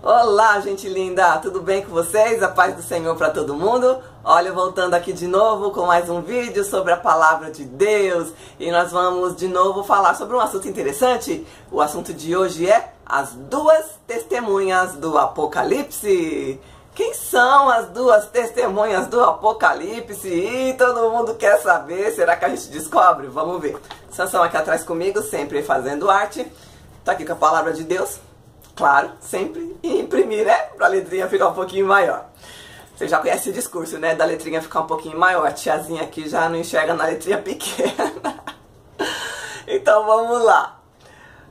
Olá, gente linda! Tudo bem com vocês? A paz do Senhor para todo mundo? Olha, voltando aqui de novo com mais um vídeo sobre a Palavra de Deus. E nós vamos de novo falar sobre um assunto interessante. O assunto de hoje é as duas testemunhas do Apocalipse. Quem são as duas testemunhas do Apocalipse? E todo mundo quer saber. Será que a gente descobre? Vamos ver. Sansão aqui atrás comigo, sempre fazendo arte. Tá aqui com a Palavra de Deus. Claro, sempre imprimir, né? Pra letrinha ficar um pouquinho maior. Você já conhece o discurso, né? Da letrinha ficar um pouquinho maior. A tiazinha aqui já não enxerga na letrinha pequena. Então vamos lá.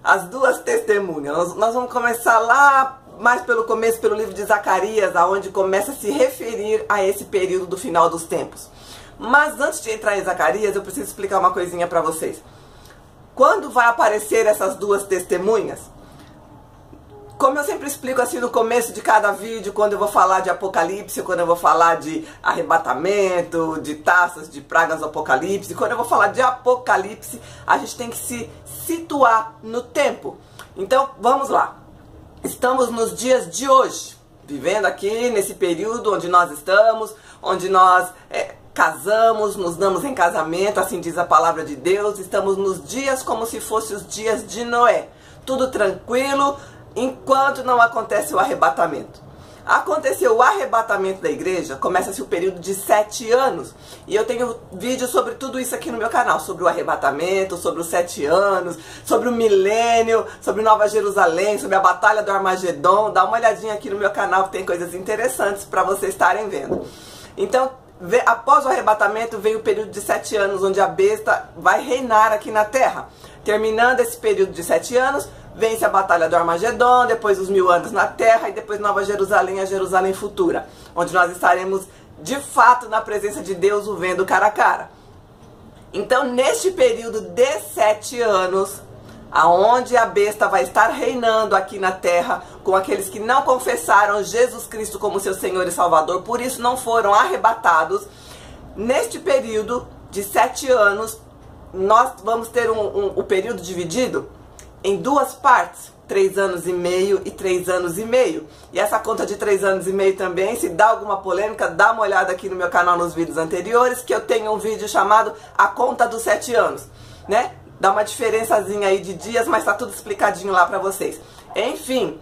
As duas testemunhas. Nós vamos começar lá mais pelo começo, pelo livro de Zacarias, aonde começa a se referir a esse período do final dos tempos. Mas antes de entrar em Zacarias, eu preciso explicar uma coisinha pra vocês. Quando vai aparecer essas duas testemunhas? Como eu sempre explico assim no começo de cada vídeo, quando eu vou falar de Apocalipse, quando eu vou falar de arrebatamento, de taças, de pragas do Apocalipse, quando eu vou falar de Apocalipse, a gente tem que se situar no tempo. Então, vamos lá. Estamos nos dias de hoje, vivendo aqui nesse período onde nós estamos, onde nós casamos, nos damos em casamento, assim diz a palavra de Deus. Estamos nos dias como se fossem os dias de Noé. Tudo tranquilo, enquanto não acontece o arrebatamento. Aconteceu o arrebatamento da igreja, começa-se o período de 7 anos. E eu tenho vídeo sobre tudo isso aqui no meu canal, sobre o arrebatamento, sobre os 7 anos, sobre o milênio, sobre Nova Jerusalém, sobre a batalha do Armagedon. Dá uma olhadinha aqui no meu canal que tem coisas interessantes para vocês estarem vendo. Então, após o arrebatamento veio o período de 7 anos, onde a besta vai reinar aqui na terra. Terminando esse período de 7 anos, vence a batalha do Armagedon, depois os 1000 anos na terra e depois Nova Jerusalém, a Jerusalém futura, onde nós estaremos de fato na presença de Deus, o vendo cara a cara. Então, neste período de 7 anos, aonde a besta vai estar reinando aqui na terra com aqueles que não confessaram Jesus Cristo como seu Senhor e Salvador, por isso não foram arrebatados. Neste período de 7 anos, nós vamos ter o período dividido em duas partes, 3 anos e meio e 3 anos e meio. E essa conta de 3 anos e meio também, se dá alguma polêmica, dá uma olhada aqui no meu canal nos vídeos anteriores, que eu tenho um vídeo chamado A Conta dos 7 anos, né? Dá uma diferençazinha aí de dias, mas tá tudo explicadinho lá pra vocês. Enfim,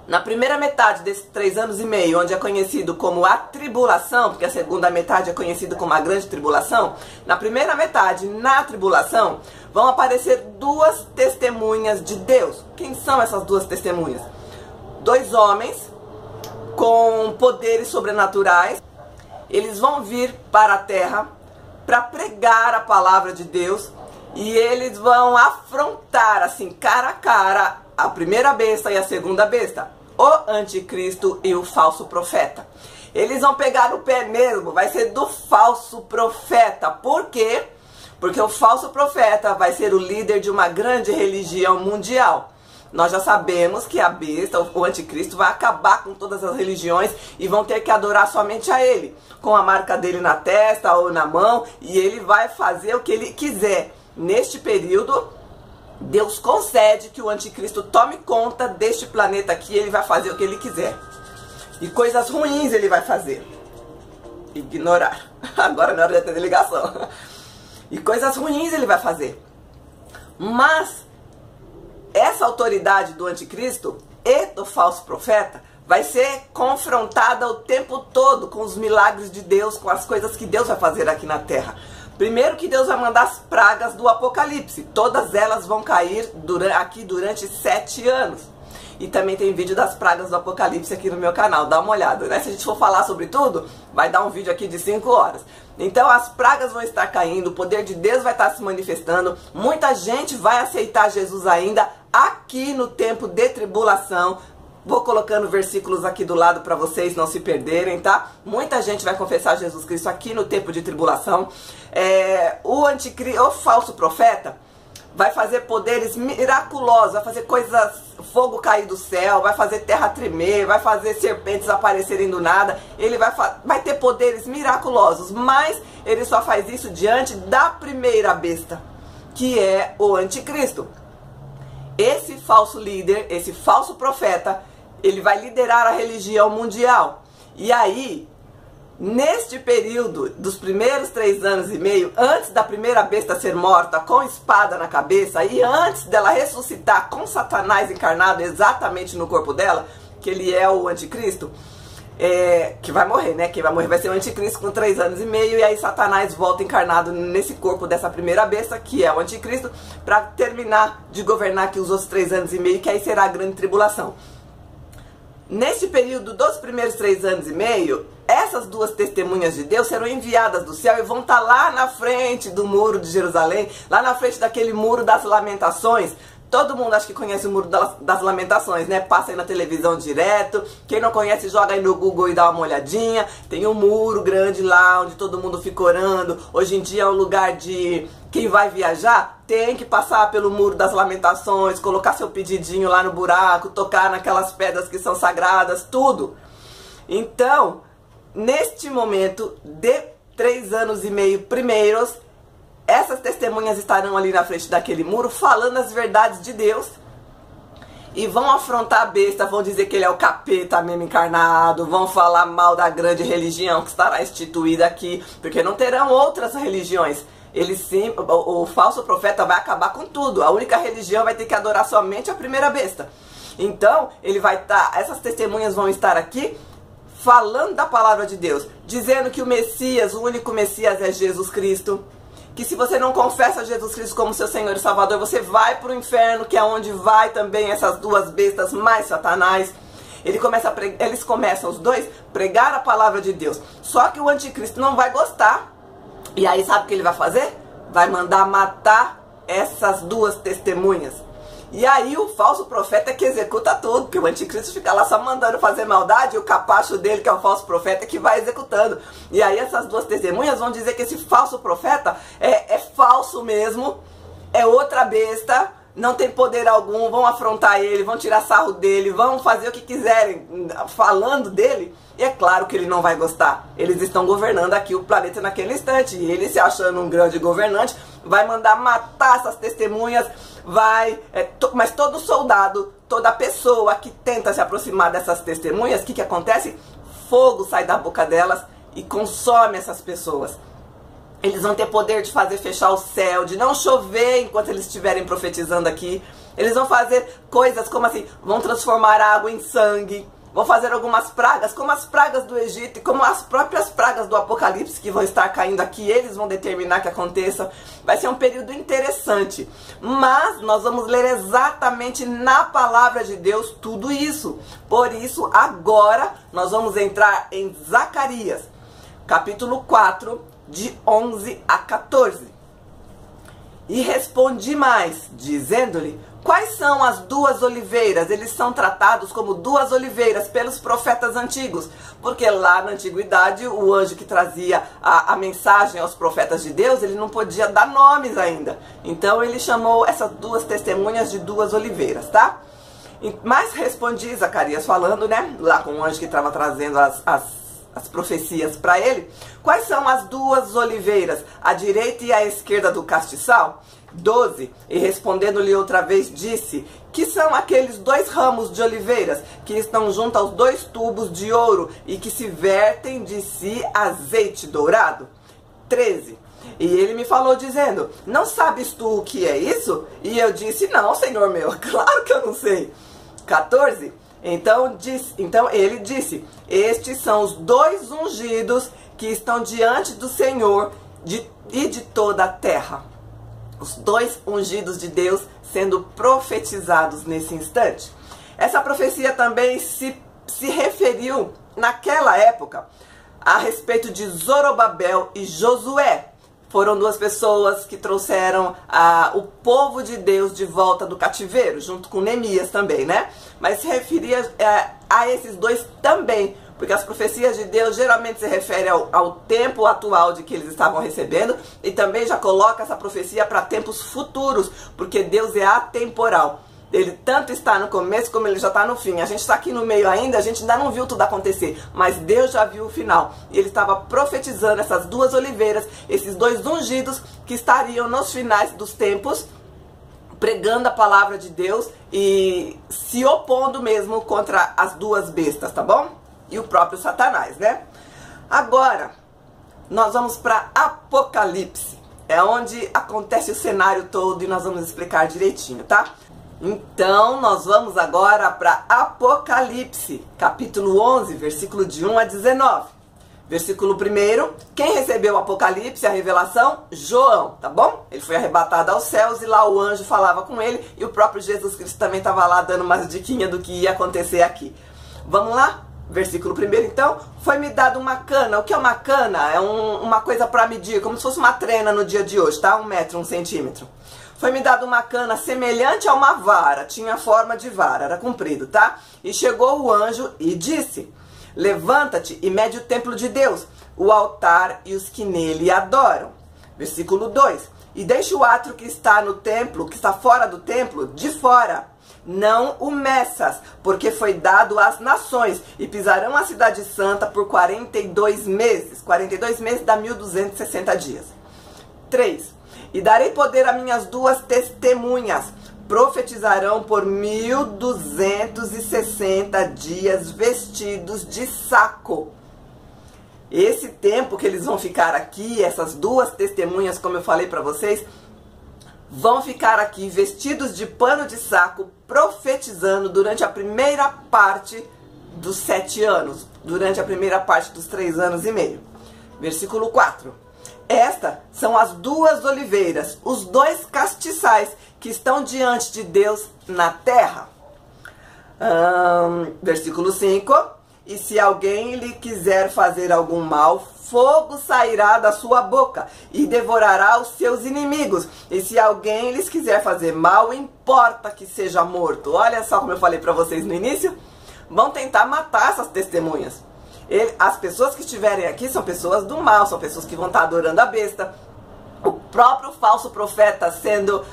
na primeira metade desses 3 anos e meio, onde é conhecido como a tribulação, porque a segunda metade é conhecido como a grande tribulação, na primeira metade, na tribulação, vão aparecer duas testemunhas de Deus. Quem são essas duas testemunhas? 2 homens com poderes sobrenaturais. Eles vão vir para a terra para pregar a palavra de Deus e eles vão afrontar, assim, cara a cara, a primeira besta e a segunda besta, o anticristo e o falso profeta. Eles vão pegar no pé mesmo, vai ser do falso profeta. Por quê? Porque o falso profeta vai ser o líder de uma grande religião mundial. Nós já sabemos que a besta, o anticristo, vai acabar com todas as religiões e vão ter que adorar somente a ele, com a marca dele na testa ou na mão, e ele vai fazer o que ele quiser. Neste período, Deus concede que o anticristo tome conta deste planeta aqui, ele vai fazer o que ele quiser. E coisas ruins ele vai fazer. Ignorar. Agora não é hora de atender ligação. E coisas ruins ele vai fazer. Mas essa autoridade do anticristo e do falso profeta vai ser confrontada o tempo todo com os milagres de Deus, com as coisas que Deus vai fazer aqui na terra. Primeiro que Deus vai mandar as pragas do Apocalipse. Todas elas vão cair aqui durante 7 anos. E também tem vídeo das pragas do Apocalipse aqui no meu canal. Dá uma olhada, né? Se a gente for falar sobre tudo, vai dar um vídeo aqui de 5 horas. Então as pragas vão estar caindo, o poder de Deus vai estar se manifestando. Muita gente vai aceitar Jesus ainda aqui no tempo de tribulação. Vou colocando versículos aqui do lado para vocês não se perderem, tá? Muita gente vai confessar Jesus Cristo aqui no tempo de tribulação. O anticristo, o falso profeta, vai fazer poderes miraculosos, vai fazer coisas, fogo cair do céu, vai fazer terra tremer, vai fazer serpentes aparecerem do nada. Ele vai ter poderes miraculosos, mas ele só faz isso diante da primeira besta, que é o anticristo. Esse falso líder, esse falso profeta, ele vai liderar a religião mundial. E aí, neste período dos primeiros 3 anos e meio, antes da primeira besta ser morta com espada na cabeça e antes dela ressuscitar com Satanás encarnado exatamente no corpo dela, que ele é o anticristo, que vai morrer, né? Quem vai morrer vai ser o anticristo com 3 anos e meio, e aí Satanás volta encarnado nesse corpo dessa primeira besta, que é o anticristo, para terminar de governar aqui os outros 3 anos e meio, que aí será a grande tribulação. Neste período dos primeiros 3 anos e meio, essas 2 testemunhas de Deus serão enviadas do céu e vão estar lá na frente do muro de Jerusalém, lá na frente daquele muro das lamentações. Todo mundo acho que conhece o muro das lamentações, né? Passa aí na televisão direto. Quem não conhece, joga aí no Google e dá uma olhadinha. Tem um muro grande lá, onde todo mundo fica orando. Hoje em dia é um lugar de... Quem vai viajar tem que passar pelo muro das lamentações, colocar seu pedidinho lá no buraco, tocar naquelas pedras que são sagradas, tudo. Então, neste momento de 3 anos e meio primeiros, essas testemunhas estarão ali na frente daquele muro falando as verdades de Deus e vão afrontar a besta, vão dizer que ele é o capeta mesmo encarnado, vão falar mal da grande religião que estará instituída aqui, porque não terão outras religiões. O falso profeta vai acabar com tudo. A única religião vai ter que adorar somente a primeira besta. Então, essas testemunhas vão estar aqui falando da palavra de Deus, dizendo que o Messias, o único Messias é Jesus Cristo, que se você não confessa Jesus Cristo como seu Senhor e Salvador, você vai para o inferno, que é onde vai também essas 2 bestas mais Satanás. Eles começam os dois pregar a palavra de Deus. Só que o anticristo não vai gostar. E aí sabe o que ele vai fazer? Vai mandar matar essas 2 testemunhas. E aí o falso profeta é que executa tudo, porque o anticristo fica lá só mandando fazer maldade, e o capacho dele, que é o falso profeta, é que vai executando. E aí essas 2 testemunhas vão dizer que esse falso profeta é falso mesmo, é outra besta, não tem poder algum, vão afrontar ele, vão tirar sarro dele, vão fazer o que quiserem falando dele. E é claro que ele não vai gostar. Eles estão governando aqui o planeta naquele instante, e ele, se achando um grande governante, vai mandar matar essas testemunhas. Mas todo soldado, toda pessoa que tenta se aproximar dessas testemunhas, o que acontece? Fogo sai da boca delas e consome essas pessoas. Eles vão ter poder de fazer fechar o céu, de não chover enquanto eles estiverem profetizando aqui. Eles vão fazer coisas como assim, vão transformar água em sangue, vão fazer algumas pragas, como as pragas do Egito e como as próprias pragas do Apocalipse que vão estar caindo aqui, eles vão determinar que aconteça. Vai ser um período interessante, mas nós vamos ler exatamente na palavra de Deus tudo isso. Por isso, agora, nós vamos entrar em Zacarias, capítulo 4, de 11 a 14. E respondi mais, dizendo-lhe: quais são as 2 oliveiras? Eles são tratados como 2 oliveiras pelos profetas antigos, porque lá na antiguidade o anjo que trazia a mensagem aos profetas de Deus, ele não podia dar nomes ainda. Então ele chamou essas 2 testemunhas de 2 oliveiras, tá? Mas respondi, Zacarias falando, né, lá com o anjo que estava trazendo as profecias para ele: quais são as 2 oliveiras, a direita e a esquerda do castiçal? 12. E respondendo-lhe outra vez, disse: que são aqueles 2 ramos de oliveiras que estão junto aos 2 tubos de ouro e que se vertem de si azeite dourado? 13. E ele me falou dizendo: não sabes tu o que é isso? E eu disse: não, Senhor meu, claro que eu não sei. 14. Então ele disse: estes são os 2 ungidos que estão diante do Senhor e de toda a terra. Os 2 ungidos de Deus sendo profetizados nesse instante. Essa profecia também se referiu, naquela época, a respeito de Zorobabel e Josué. Foram 2 pessoas que trouxeram o povo de Deus de volta do cativeiro, junto com Neemias também, né? Mas se referia a esses 2 também, porque as profecias de Deus geralmente se referem ao tempo atual de que eles estavam recebendo, e também já coloca essa profecia para tempos futuros, porque Deus é atemporal. Ele tanto está no começo como ele já está no fim. A gente está aqui no meio ainda, a gente ainda não viu tudo acontecer, mas Deus já viu o final. E ele estava profetizando essas 2 oliveiras, esses 2 ungidos que estariam nos finais dos tempos pregando a palavra de Deus e se opondo mesmo contra as duas bestas, tá bom? E o próprio Satanás, né? Agora, nós vamos para Apocalipse. É onde acontece o cenário todo e nós vamos explicar direitinho, tá? Então, nós vamos agora para Apocalipse, capítulo 11, versículo de 1 a 19. Versículo 1, quem recebeu o Apocalipse, a revelação? João, tá bom? Ele foi arrebatado aos céus e lá o anjo falava com ele e o próprio Jesus Cristo também estava lá dando umas diquinhas do que ia acontecer aqui. Vamos lá? Versículo 1, então, foi-me dado uma cana. O que é uma cana? É uma coisa para medir, como se fosse uma trena no dia de hoje, tá? 1 metro, 1 centímetro. Foi-me dado uma cana semelhante a uma vara, tinha forma de vara, era comprido, tá? E chegou o anjo e disse, levanta-te e mede o templo de Deus, o altar e os que nele adoram. Versículo 2, e deixa o átrio que está no templo, que está fora do templo, de fora. Não o meças, porque foi dado às nações, e pisarão a cidade santa por 42 meses. 42 meses dá 1260 dias. 3. E darei poder a minhas duas testemunhas, profetizarão por 1260 dias vestidos de saco. Esse tempo que eles vão ficar aqui, essas duas testemunhas, como eu falei para vocês, vão ficar aqui vestidos de pano de saco, profetizando durante a primeira parte dos 7 anos, durante a primeira parte dos 3 anos e meio. Versículo 4. Estas são as duas oliveiras, os dois castiçais que estão diante de Deus na terra. Versículo 5. E se alguém lhe quiser fazer algum mal, fogo sairá da sua boca e devorará os seus inimigos. E se alguém lhes quiser fazer mal, importa que seja morto. Olha só como eu falei para vocês no início. Vão tentar matar essas testemunhas. As pessoas que estiverem aqui são pessoas do mal, são pessoas que vão estar adorando a besta. O próprio falso profeta sendo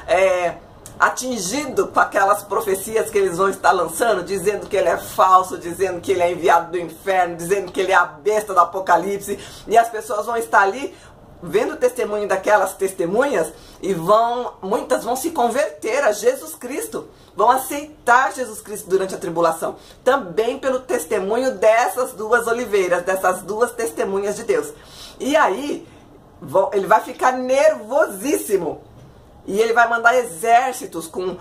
atingido com aquelas profecias que eles vão estar lançando, dizendo que ele é falso, dizendo que ele é enviado do inferno, dizendo que ele é a besta do Apocalipse, e as pessoas vão estar ali vendo o testemunho daquelas testemunhas e muitas vão se converter a Jesus Cristo, vão aceitar Jesus Cristo durante a tribulação, também pelo testemunho dessas duas oliveiras, dessas duas testemunhas de Deus. E aí ele vai ficar nervosíssimo. E ele vai mandar exércitos com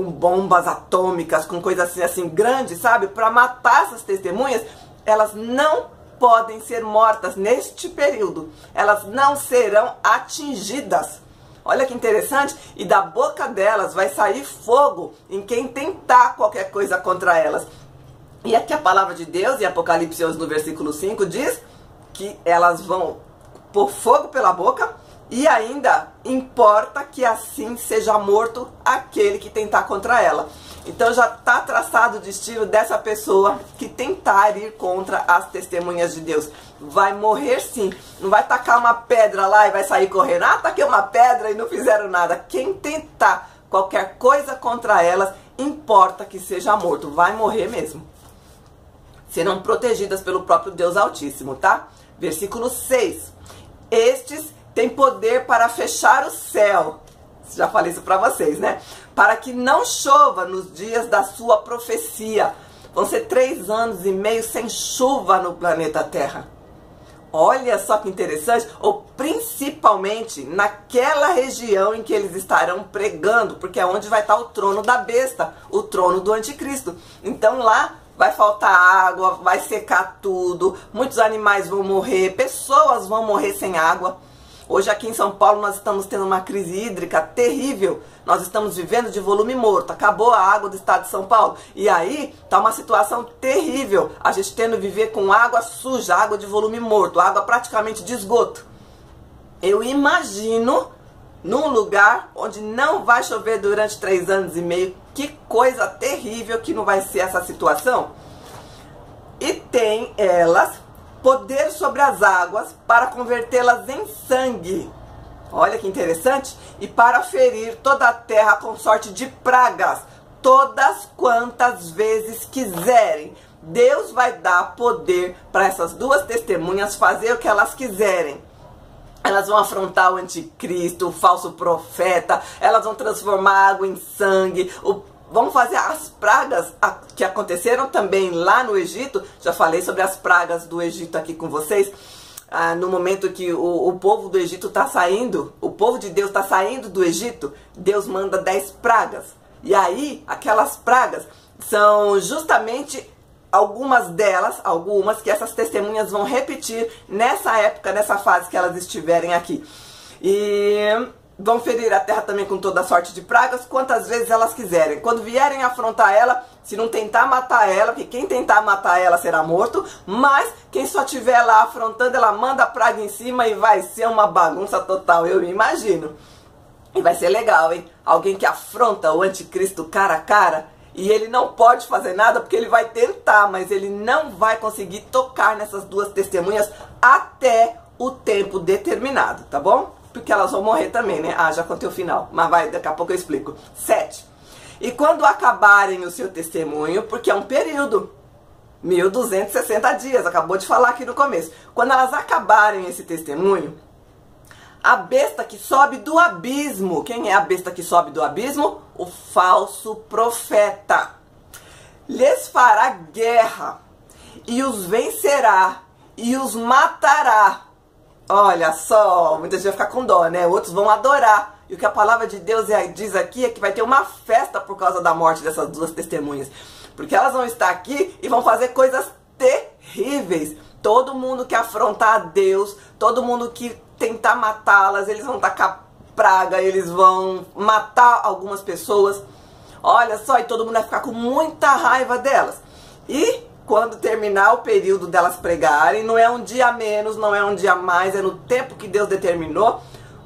bombas atômicas, com coisas assim grandes, sabe? Para matar essas testemunhas. Elas não podem ser mortas neste período. Elas não serão atingidas. Olha que interessante. E da boca delas vai sair fogo em quem tentar qualquer coisa contra elas. E aqui a palavra de Deus, em Apocalipse 11, no versículo 5, diz que elas vão pôr fogo pela boca. E ainda importa que assim seja morto aquele que tentar contra ela. Então já está traçado o destino dessa pessoa que tentar ir contra as testemunhas de Deus. Vai morrer sim. Não vai tacar uma pedra lá e vai sair correndo. Ah, taquei uma pedra e não fizeram nada. Quem tentar qualquer coisa contra elas, importa que seja morto. Vai morrer mesmo. Serão protegidas pelo próprio Deus Altíssimo, tá? Versículo 6. Estes tem poder para fechar o céu. Já falei isso para vocês, né? Para que não chova nos dias da sua profecia. Vão ser 3 anos e meio sem chuva no planeta Terra. Olha só que interessante. Ou principalmente naquela região em que eles estarão pregando, porque é onde vai estar o trono da besta, o trono do anticristo. Então lá vai faltar água, vai secar tudo, muitos animais vão morrer, pessoas vão morrer sem água. Hoje aqui em São Paulo nós estamos tendo uma crise hídrica terrível. Nós estamos vivendo de volume morto. Acabou a água do estado de São Paulo. E aí está uma situação terrível. A gente tendo que viver com água suja, água de volume morto, água praticamente de esgoto. Eu imagino num lugar onde não vai chover durante 3 anos e meio. Que coisa terrível que não vai ser essa situação. E tem elas poder sobre as águas para convertê-las em sangue. Olha que interessante. E para ferir toda a terra com sorte de pragas, todas quantas vezes quiserem. Deus vai dar poder para essas duas testemunhas fazer o que elas quiserem. Elas vão afrontar o anticristo, o falso profeta, elas vão transformar água em sangue, vão fazer as pragas que aconteceram também lá no Egito. Já falei sobre as pragas do Egito aqui com vocês. No momento que o povo do Egito está saindo, o povo de Deus está saindo do Egito, Deus manda 10 pragas. E aí, aquelas pragas são justamente algumas que essas testemunhas vão repetir nessa época, nessa fase que elas estiverem aqui. E vão ferir a terra também com toda sorte de pragas, quantas vezes elas quiserem. Quando vierem afrontar ela, se não tentar matar ela, porque quem tentar matar ela será morto, mas quem só estiver lá afrontando, ela manda a praga em cima e vai ser uma bagunça total, eu me imagino. E vai ser legal, hein? Alguém que afronta o anticristo cara a cara, e ele não pode fazer nada porque ele vai tentar, mas ele não vai conseguir tocar nessas duas testemunhas até o tempo determinado, tá bom? Porque elas vão morrer também, né? Já contei o final, mas daqui a pouco eu explico. 7. E quando acabarem o seu testemunho, porque é um período, 1260 dias, acabou de falar aqui no começo. Quando elas acabarem esse testemunho, a besta que sobe do abismo. Quem é a besta que sobe do abismo? O falso profeta. Lhes fará guerra e os vencerá e os matará. Olha só, muita gente vai ficar com dó, né? Outros vão adorar. E o que a palavra de Deus diz aqui é que vai ter uma festa por causa da morte dessas duas testemunhas. Porque elas vão estar aqui e vão fazer coisas terríveis. Todo mundo que afrontar a Deus, todo mundo que tentar matá-las, eles vão tacar praga, eles vão matar algumas pessoas. Olha só, e todo mundo vai ficar com muita raiva delas. E quando terminar o período delas pregarem, não é um dia a menos, não é um dia a mais, é no tempo que Deus determinou,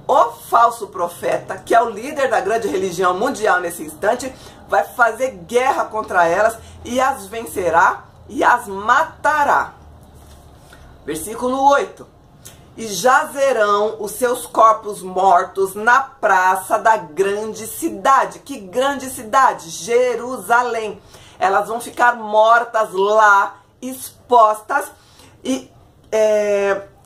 o falso profeta, que é o líder da grande religião mundial nesse instante, vai fazer guerra contra elas e as vencerá e as matará. Versículo 8. E jazerão os seus corpos mortos na praça da grande cidade. Que grande cidade? Jerusalém. Elas vão ficar mortas lá, expostas, e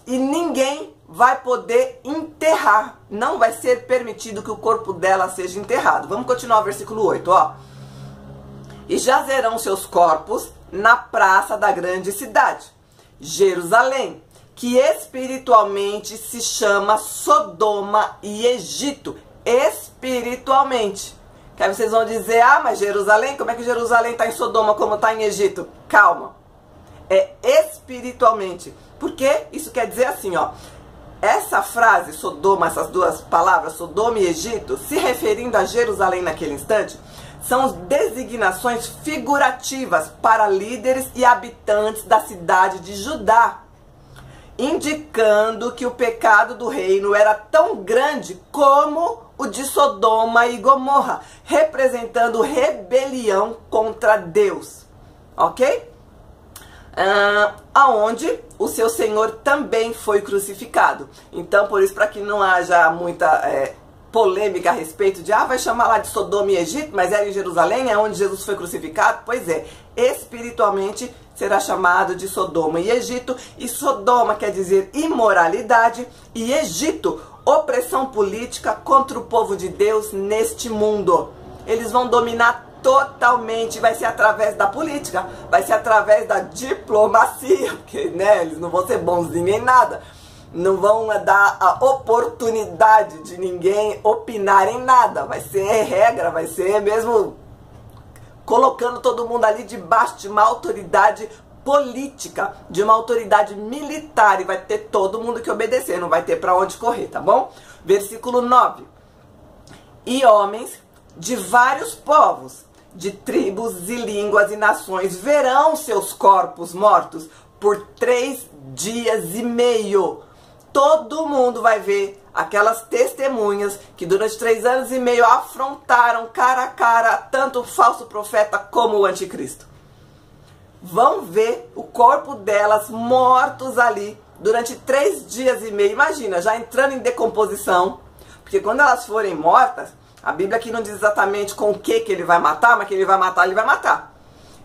ninguém vai poder enterrar. Não vai ser permitido que o corpo dela seja enterrado. Vamos continuar o versículo 8, ó. E jazerão seus corpos na praça da grande cidade, Jerusalém, que espiritualmente se chama Sodoma e Egito. Espiritualmente. Que aí vocês vão dizer, mas Jerusalém, como é que Jerusalém está em Sodoma como está em Egito? Calma. É espiritualmente. Porque isso quer dizer assim, ó. Essa frase, Sodoma, essas duas palavras, Sodoma e Egito, se referindo a Jerusalém naquele instante, são designações figurativas para líderes e habitantes da cidade de Judá, indicando que o pecado do reino era tão grande como o de Sodoma e Gomorra, representando rebelião contra Deus, ok? Aonde o seu Senhor também foi crucificado. Então, por isso, para que não haja muita polêmica a respeito de, vai chamar lá de Sodoma e Egito, mas era em Jerusalém, é onde Jesus foi crucificado. Pois é, espiritualmente será chamado de Sodoma e Egito, e Sodoma quer dizer imoralidade, e Egito, opressão política contra o povo de Deus neste mundo. Eles vão dominar totalmente, vai ser através da política, vai ser através da diplomacia, porque né, eles não vão ser bonzinhos em nada, não vão dar a oportunidade de ninguém opinar em nada, vai ser regra, vai ser mesmo colocando todo mundo ali debaixo de uma autoridade política, de uma autoridade militar, e vai ter todo mundo que obedecer, não vai ter para onde correr, tá bom? Versículo 9. E homens de vários povos, de tribos e línguas e nações, verão seus corpos mortos por 3 dias e meio. Todo mundo vai ver aquelas testemunhas que durante 3 anos e meio afrontaram cara a cara tanto o falso profeta como o anticristo. Vão ver o corpo delas mortos ali durante 3 dias e meio. Imagina, já entrando em decomposição, porque quando elas forem mortas, a Bíblia aqui não diz exatamente com o que ele vai matar, mas que ele vai matar, ele vai matar.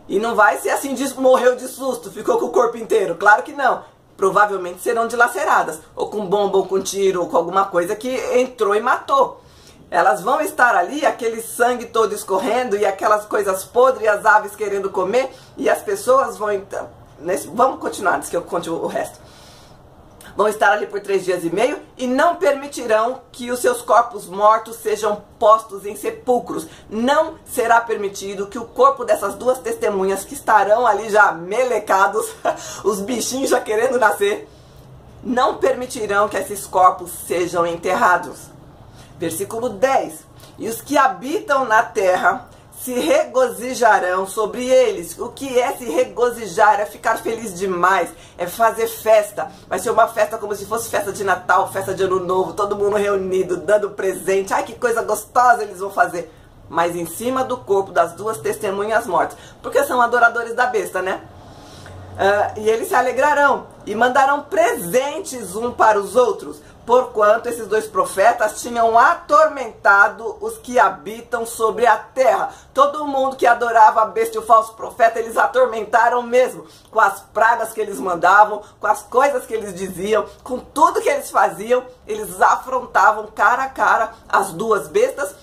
E não vai ser assim, morreu de susto, ficou com o corpo inteiro. Claro que não. provavelmente serão dilaceradas, ou com bomba, ou com tiro, ou com alguma coisa que entrou e matou. Elas vão estar ali, aquele sangue todo escorrendo, e aquelas coisas podres, e as aves querendo comer, e as pessoas vão então... Vamos continuar, antes que eu conte o resto. Vão estar ali por 3 dias e meio e não permitirão que os seus corpos mortos sejam postos em sepulcros. Não será permitido que o corpo dessas 2 testemunhas que estarão ali já melecados, os bichinhos já querendo nascer, não permitirão que esses corpos sejam enterrados. Versículo 10. E os que habitam na terra se regozijarão sobre eles. O que é se regozijar? É ficar feliz demais, é fazer festa. Vai ser uma festa como se fosse festa de Natal, festa de Ano Novo, todo mundo reunido, dando presente. Ai, que coisa gostosa eles vão fazer. Mas em cima do corpo das 2 testemunhas mortas, porque são adoradores da besta, né? E eles se alegrarão e mandarão presentes um para os outros, porquanto esses 2 profetas tinham atormentado os que habitam sobre a terra. Todo mundo que adorava a besta e o falso profeta, eles atormentaram mesmo, com as pragas que eles mandavam, com as coisas que eles diziam, com tudo que eles faziam. Eles afrontavam cara a cara as 2 bestas.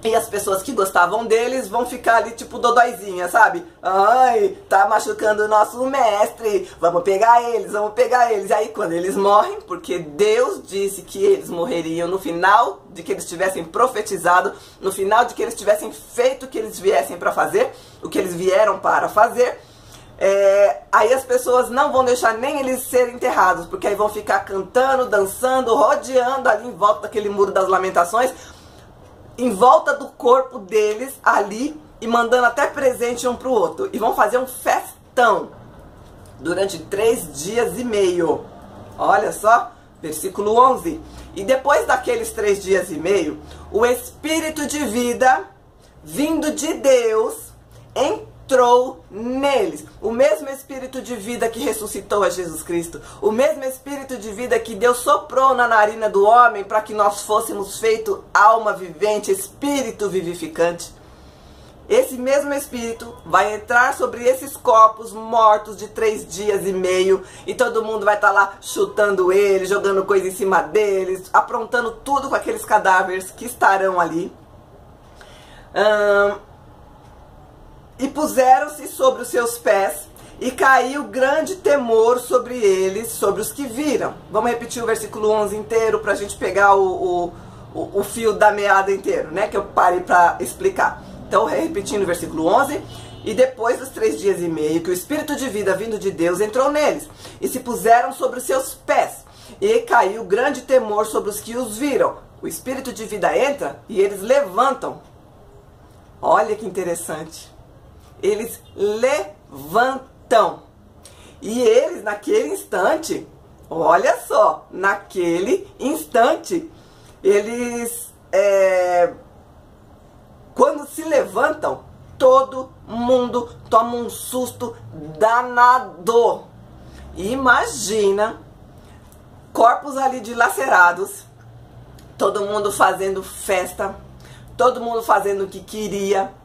E as pessoas que gostavam deles vão ficar ali tipo dodóizinha, sabe? Ai, tá machucando o nosso mestre, vamos pegar eles, vamos pegar eles. E aí quando eles morrem, porque Deus disse que eles morreriam no final de que eles tivessem profetizado, no final de que eles tivessem feito o que eles viessem para fazer, o que eles vieram para fazer, aí as pessoas não vão deixar nem eles serem enterrados, porque aí vão ficar cantando, dançando, rodeando ali em volta daquele muro das lamentações, em volta do corpo deles ali, e mandando até presente um pro outro. E vão fazer um festão durante 3 dias e meio. Olha só, versículo 11. E depois daqueles 3 dias e meio, o Espírito de vida, vindo de Deus, entrou neles. O mesmo Espírito de vida que ressuscitou a Jesus Cristo. O mesmo Espírito de vida que Deus soprou na narina do homem para que nós fôssemos feito alma vivente, Espírito vivificante. Esse mesmo Espírito vai entrar sobre esses corpos mortos de 3 dias e meio. E todo mundo vai estar lá chutando eles, jogando coisa em cima deles, aprontando tudo com aqueles cadáveres que estarão ali. E puseram-se sobre os seus pés, e caiu grande temor sobre eles, sobre os que viram. Vamos repetir o versículo 11 inteiro para a gente pegar o fio da meada inteiro, né? Que eu parei para explicar. Então, repetindo o versículo 11. E depois dos 3 dias e meio, que o Espírito de vida vindo de Deus entrou neles, e se puseram sobre os seus pés, e caiu grande temor sobre os que os viram. O Espírito de vida entra e eles levantam. Olha que interessante. Eles levantam. E eles, naquele instante, olha só, naquele instante, eles, quando se levantam, todo mundo toma um susto danado. E imagina, corpos ali dilacerados, todo mundo fazendo festa, todo mundo fazendo o que queria.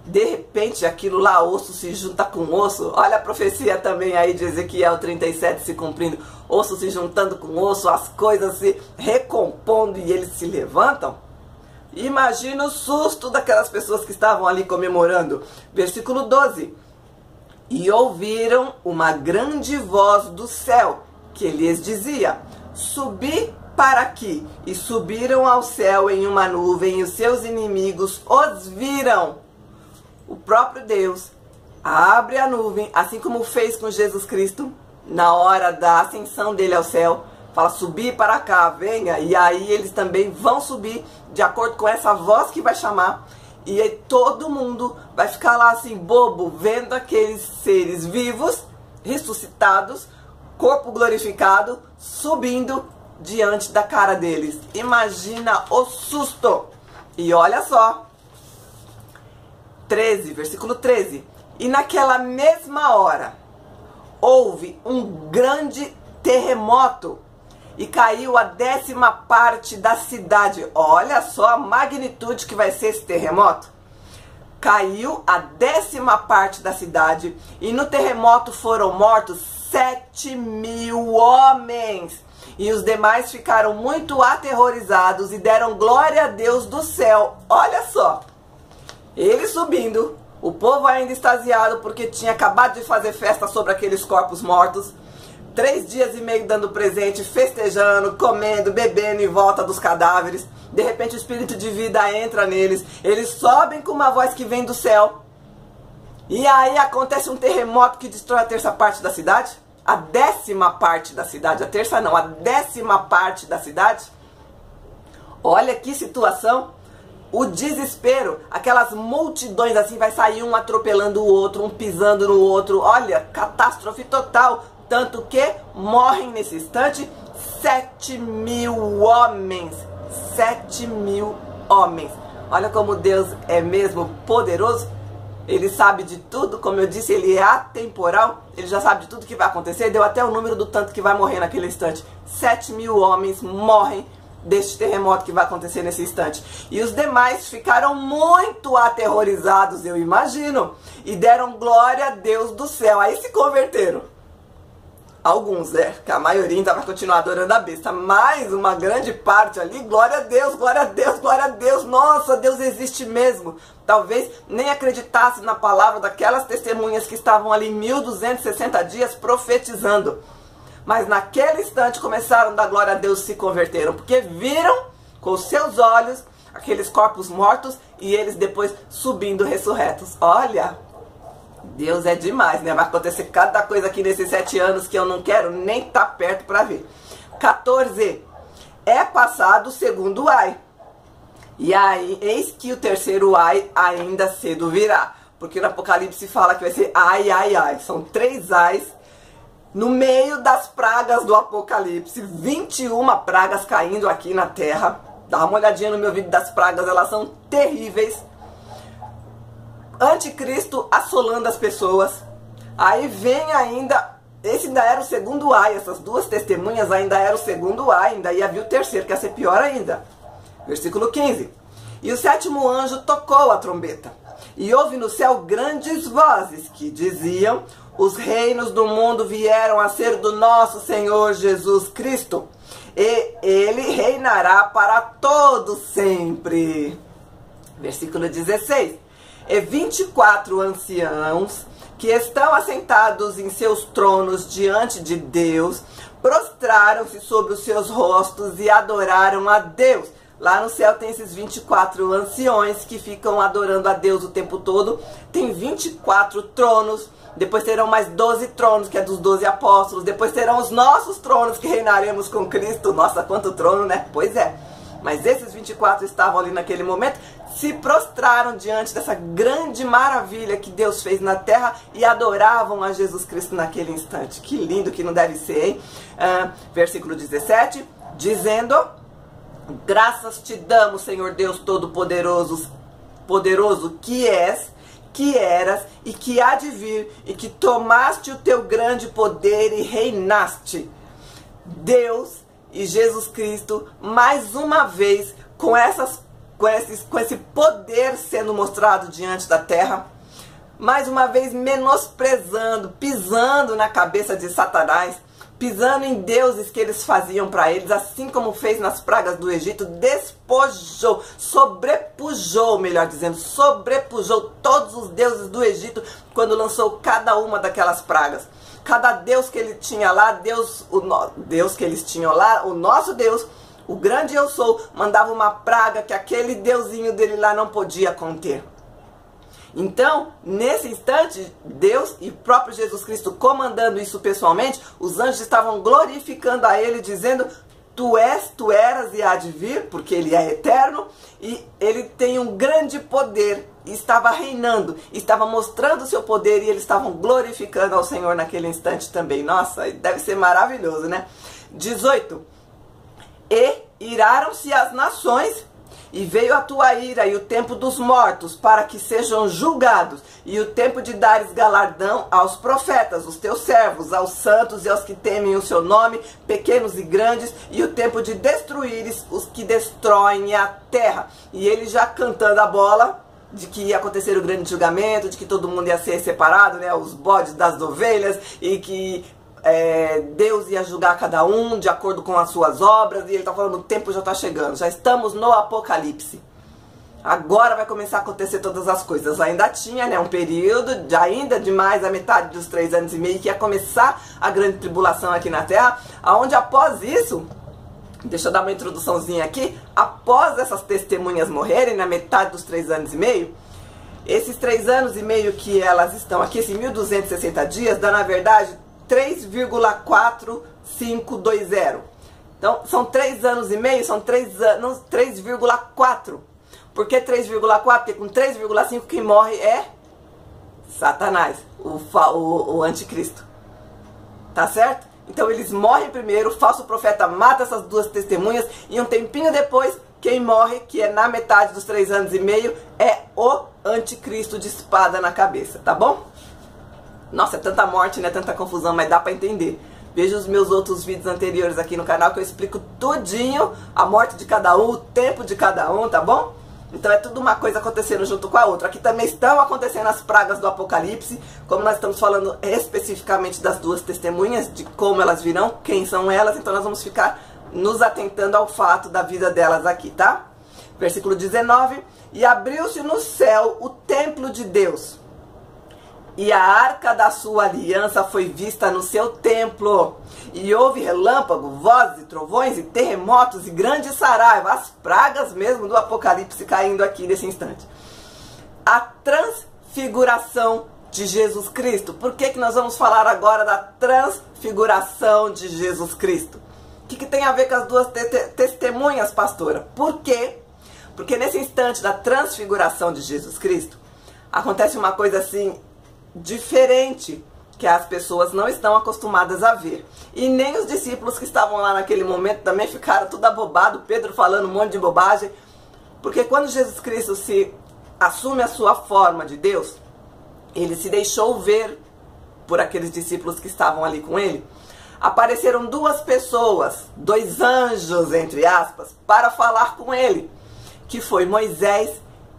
De repente, aquilo lá, osso se junta com osso. Olha a profecia também aí de Ezequiel 37 se cumprindo. Osso se juntando com osso, as coisas se recompondo e eles se levantam. Imagina o susto daquelas pessoas que estavam ali comemorando. Versículo 12. E ouviram uma grande voz do céu, que lhes dizia: subi para aqui. E subiram ao céu em uma nuvem, e os seus inimigos os viram. O próprio Deus abre a nuvem, assim como fez com Jesus Cristo, na hora da ascensão dele ao céu. Fala, subir para cá, venha. E aí eles também vão subir, de acordo com essa voz que vai chamar. E aí todo mundo vai ficar lá assim, bobo, vendo aqueles seres vivos, ressuscitados, corpo glorificado, subindo diante da cara deles. Imagina o susto. E olha só. 13, versículo 13. E naquela mesma hora houve um grande terremoto e caiu a 10ª parte da cidade. Olha só a magnitude que vai ser esse terremoto. caiu a 10ª parte da cidade, e no terremoto foram mortos 7.000 homens. E os demais ficaram muito aterrorizados e deram glória a Deus do céu. Olha só, ele subindo, o povo ainda extasiado porque tinha acabado de fazer festa sobre aqueles corpos mortos. 3 dias e meio dando presente, festejando, comendo, bebendo em volta dos cadáveres. De repente o espírito de vida entra neles. Eles sobem com uma voz que vem do céu. E aí acontece um terremoto que destrói a 1/3 parte da cidade. A 10ª parte da cidade. A 1/3 não, a 10ª parte da cidade. Olha que situação. O desespero. Aquelas multidões assim, vai sair um atropelando o outro, um pisando no outro. Olha, catástrofe total. Tanto que morrem nesse instante 7.000 homens. 7.000 homens. Olha como Deus é mesmo poderoso. Ele sabe de tudo, como eu disse, ele é atemporal. Ele já sabe de tudo que vai acontecer. Deu até o número do tanto que vai morrer naquele instante. 7.000 homens morrem deste terremoto que vai acontecer nesse instante. E os demais ficaram muito aterrorizados, eu imagino. E deram glória a Deus do céu. Aí se converteram. Alguns, que a maioria ainda vai continuar adorando a besta, mas uma grande parte ali, glória a Deus, glória a Deus, glória a Deus, nossa, Deus existe mesmo. Talvez nem acreditasse na palavra daquelas testemunhas que estavam ali 1260 dias profetizando, mas naquele instante começaram a dar glória a Deus e se converteram, porque viram com os seus olhos aqueles corpos mortos e eles depois subindo ressurretos. Olha, Deus é demais, né? Vai acontecer cada coisa aqui nesses 7 anos que eu não quero nem estar perto para ver. 14. É passado o segundo ai. E aí, eis que o terceiro ai ainda cedo virá. Porque no Apocalipse fala que vai ser ai, ai, ai. São 3 ais. No meio das pragas do Apocalipse, 21 pragas caindo aqui na terra. Dá uma olhadinha no meu vídeo das pragas, elas são terríveis. Anticristo assolando as pessoas. Aí vem ainda, esse ainda era o segundo ai, essas 2 testemunhas ainda era o segundo ai, ainda ia vir o terceiro, que ia ser pior ainda. Versículo 15. E o 7º anjo tocou a trombeta, e houve no céu grandes vozes que diziam: os reinos do mundo vieram a ser do nosso Senhor Jesus Cristo, e ele reinará para todo sempre. Versículo 16. E 24 anciãos que estão assentados em seus tronos diante de Deus, prostraram-se sobre os seus rostos e adoraram a Deus. Lá no céu tem esses 24 anciões que ficam adorando a Deus o tempo todo. Tem 24 tronos, depois terão mais 12 tronos, que é dos 12 apóstolos. Depois terão os nossos tronos, que reinaremos com Cristo. Nossa, quanto trono, né? Pois é. Mas esses 24 estavam ali naquele momento, se prostraram diante dessa grande maravilha que Deus fez na terra e adoravam a Jesus Cristo naquele instante. Que lindo que não deve ser, hein? Versículo 17, dizendo: graças te damos, Senhor Deus Todo-Poderoso, poderoso que és, que eras e que há de vir, e que tomaste o teu grande poder e reinaste. Deus e Jesus Cristo, mais uma vez, com esse poder sendo mostrado diante da terra, mais uma vez menosprezando, pisando na cabeça de Satanás, pisando em deuses que eles faziam para eles, assim como fez nas pragas do Egito, despojou, sobrepujou, melhor dizendo, sobrepujou todos os deuses do Egito quando lançou cada uma daquelas pragas. Cada deus que ele tinha lá, Deus que eles tinham lá, o nosso Deus, o grande eu sou, mandava uma praga que aquele deusinho dele lá não podia conter. Então, nesse instante, Deus e o próprio Jesus Cristo comandando isso pessoalmente, os anjos estavam glorificando a ele, dizendo: tu és, tu eras e há de vir, porque ele é eterno, e ele tem um grande poder, e estava reinando, estava mostrando o seu poder, e eles estavam glorificando ao Senhor naquele instante também. Nossa, deve ser maravilhoso, né? 18. E iraram-se as nações, e veio a tua ira e o tempo dos mortos, para que sejam julgados, e o tempo de dares galardão aos profetas, os teus servos, aos santos e aos que temem o seu nome, pequenos e grandes, e o tempo de destruíres os que destroem a terra. E ele já cantando a bola, de que ia acontecer o grande julgamento, de que todo mundo ia ser separado, né, os bodes das ovelhas, e que Deus ia julgar cada um de acordo com as suas obras. E ele está falando, o tempo já está chegando, já estamos no Apocalipse. Agora vai começar a acontecer todas as coisas. Ainda tinha, né, um período, ainda de mais a metade dos 3 anos e meio, que ia começar a grande tribulação aqui na Terra, aonde após isso, deixa eu dar uma introduçãozinha aqui, após essas testemunhas morrerem, na metade dos 3 anos e meio, esses 3 anos e meio que elas estão aqui, esses 1260 dias, dá na verdade 3,4520. Então, são 3 anos e meio, são 3 anos, 3,4. Por que 3,4? Porque com 3,5 quem morre é Satanás, o anticristo. Tá certo? Então eles morrem primeiro, o falso profeta mata essas 2 testemunhas, e um tempinho depois, quem morre, que é na metade dos 3 anos e meio, é o anticristo de espada na cabeça, tá bom? Nossa, é tanta morte, né? Tanta confusão, mas dá pra entender. Veja os meus outros vídeos anteriores aqui no canal, que eu explico tudinho, a morte de cada um, o tempo de cada um, tá bom? Então é tudo uma coisa acontecendo junto com a outra. Aqui também estão acontecendo as pragas do Apocalipse, como nós estamos falando especificamente das 2 testemunhas, de como elas virão, quem são elas, então nós vamos ficar nos atentando ao fato da vida delas aqui, tá? Versículo 19, e abriu-se no céu o templo de Deus, e a arca da sua aliança foi vista no seu templo. E houve relâmpago, vozes, trovões e terremotos e grande saraiva, as pragas mesmo do Apocalipse caindo aqui nesse instante. A transfiguração de Jesus Cristo. Por que nós vamos falar agora da transfiguração de Jesus Cristo? O que tem a ver com as 2 testemunhas, pastora? Por quê? Porque nesse instante da transfiguração de Jesus Cristo, acontece uma coisa assim diferente, que as pessoas não estão acostumadas a ver. E nem os discípulos que estavam lá naquele momento também ficaram tudo abobado, Pedro falando um monte de bobagem. Porque quando Jesus Cristo se assume a sua forma de Deus, ele se deixou ver por aqueles discípulos que estavam ali com ele. Apareceram 2 pessoas, 2 anjos, entre aspas, para falar com ele, que foi Moisés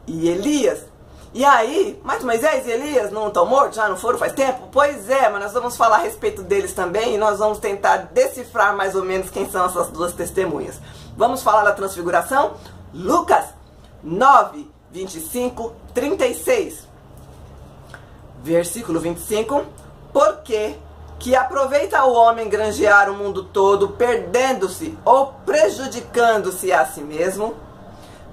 e Elias. E aí, mas Moisés e Elias não estão mortos? Já não foram faz tempo? Pois é, mas nós vamos falar a respeito deles também, e nós vamos tentar decifrar mais ou menos quem são essas 2 testemunhas. Vamos falar da transfiguração? Lucas 9, 25, 36. Versículo 25. Porque que aproveita o homem granjear o mundo todo, perdendo-se ou prejudicando-se a si mesmo?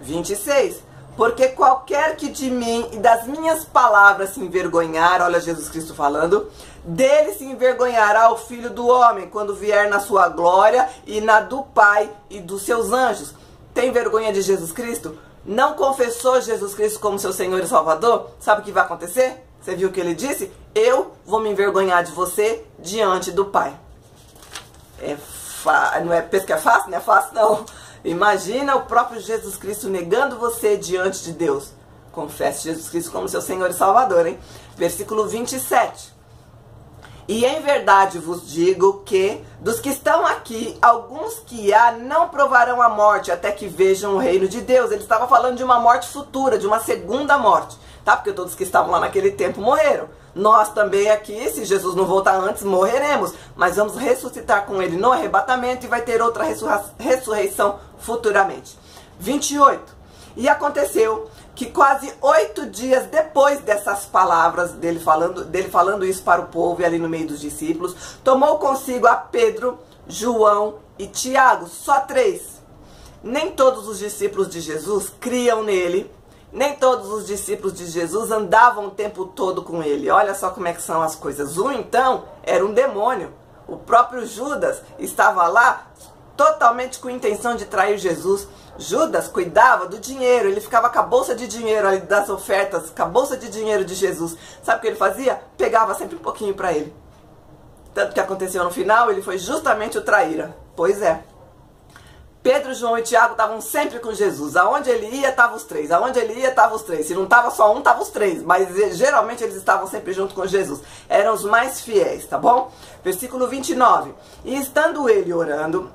26. Porque qualquer que de mim e das minhas palavras se envergonhar, olha Jesus Cristo falando, dele se envergonhará o Filho do Homem, quando vier na sua glória e na do Pai e dos seus anjos. Tem vergonha de Jesus Cristo? Não confessou Jesus Cristo como seu Senhor e Salvador? Sabe o que vai acontecer? Você viu o que ele disse? Eu vou me envergonhar de você diante do Pai. Não é, pensa que é fácil? Não é fácil não. Imagina o próprio Jesus Cristo negando você diante de Deus. Confesse Jesus Cristo como seu Senhor e Salvador, hein? Versículo 27. E em verdade vos digo que, dos que estão aqui, alguns que há não provarão a morte até que vejam o reino de Deus. Ele estava falando de uma morte futura, de uma segunda morte, tá? Porque todos que estavam lá naquele tempo morreram. Nós também aqui, se Jesus não voltar antes, morreremos. Mas vamos ressuscitar com ele no arrebatamento e vai ter outra ressurreição futuramente. 28. E aconteceu que quase 8 dias depois dessas palavras, dele falando isso para o povo e ali no meio dos discípulos, tomou consigo a Pedro, João e Tiago, só 3. Nem todos os discípulos de Jesus criam nele, nem todos os discípulos de Jesus andavam o tempo todo com ele. Olha só como é que são as coisas. Um, então, era um demônio. O próprio Judas estava lá totalmente com a intenção de trair Jesus. Judas cuidava do dinheiro, ele ficava com a bolsa de dinheiro ali das ofertas, com a bolsa de dinheiro de Jesus. Sabe o que ele fazia? Pegava sempre um pouquinho para ele. Tanto que aconteceu no final, ele foi justamente o traíra. Pois é. Pedro, João e Tiago estavam sempre com Jesus. Aonde ele ia, estavam os 3. Aonde ele ia, estavam os 3. Se não estava só um, estavam os 3. Mas geralmente eles estavam sempre junto com Jesus. Eram os mais fiéis, tá bom? Versículo 29. E estando ele orando...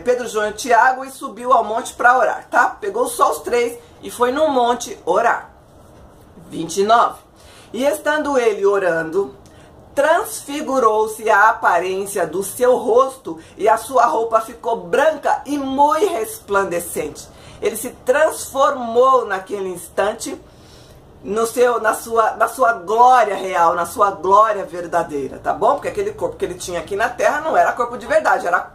Pedro, João e Tiago e subiu ao monte para orar, tá? Pegou só os três e foi no monte orar. 29. E estando ele orando, transfigurou-se a aparência do seu rosto e a sua roupa ficou branca e muito resplandecente. Ele se transformou naquele instante na sua glória real, na sua glória verdadeira, tá bom? Porque aquele corpo que ele tinha aqui na terra não era corpo de verdade, era...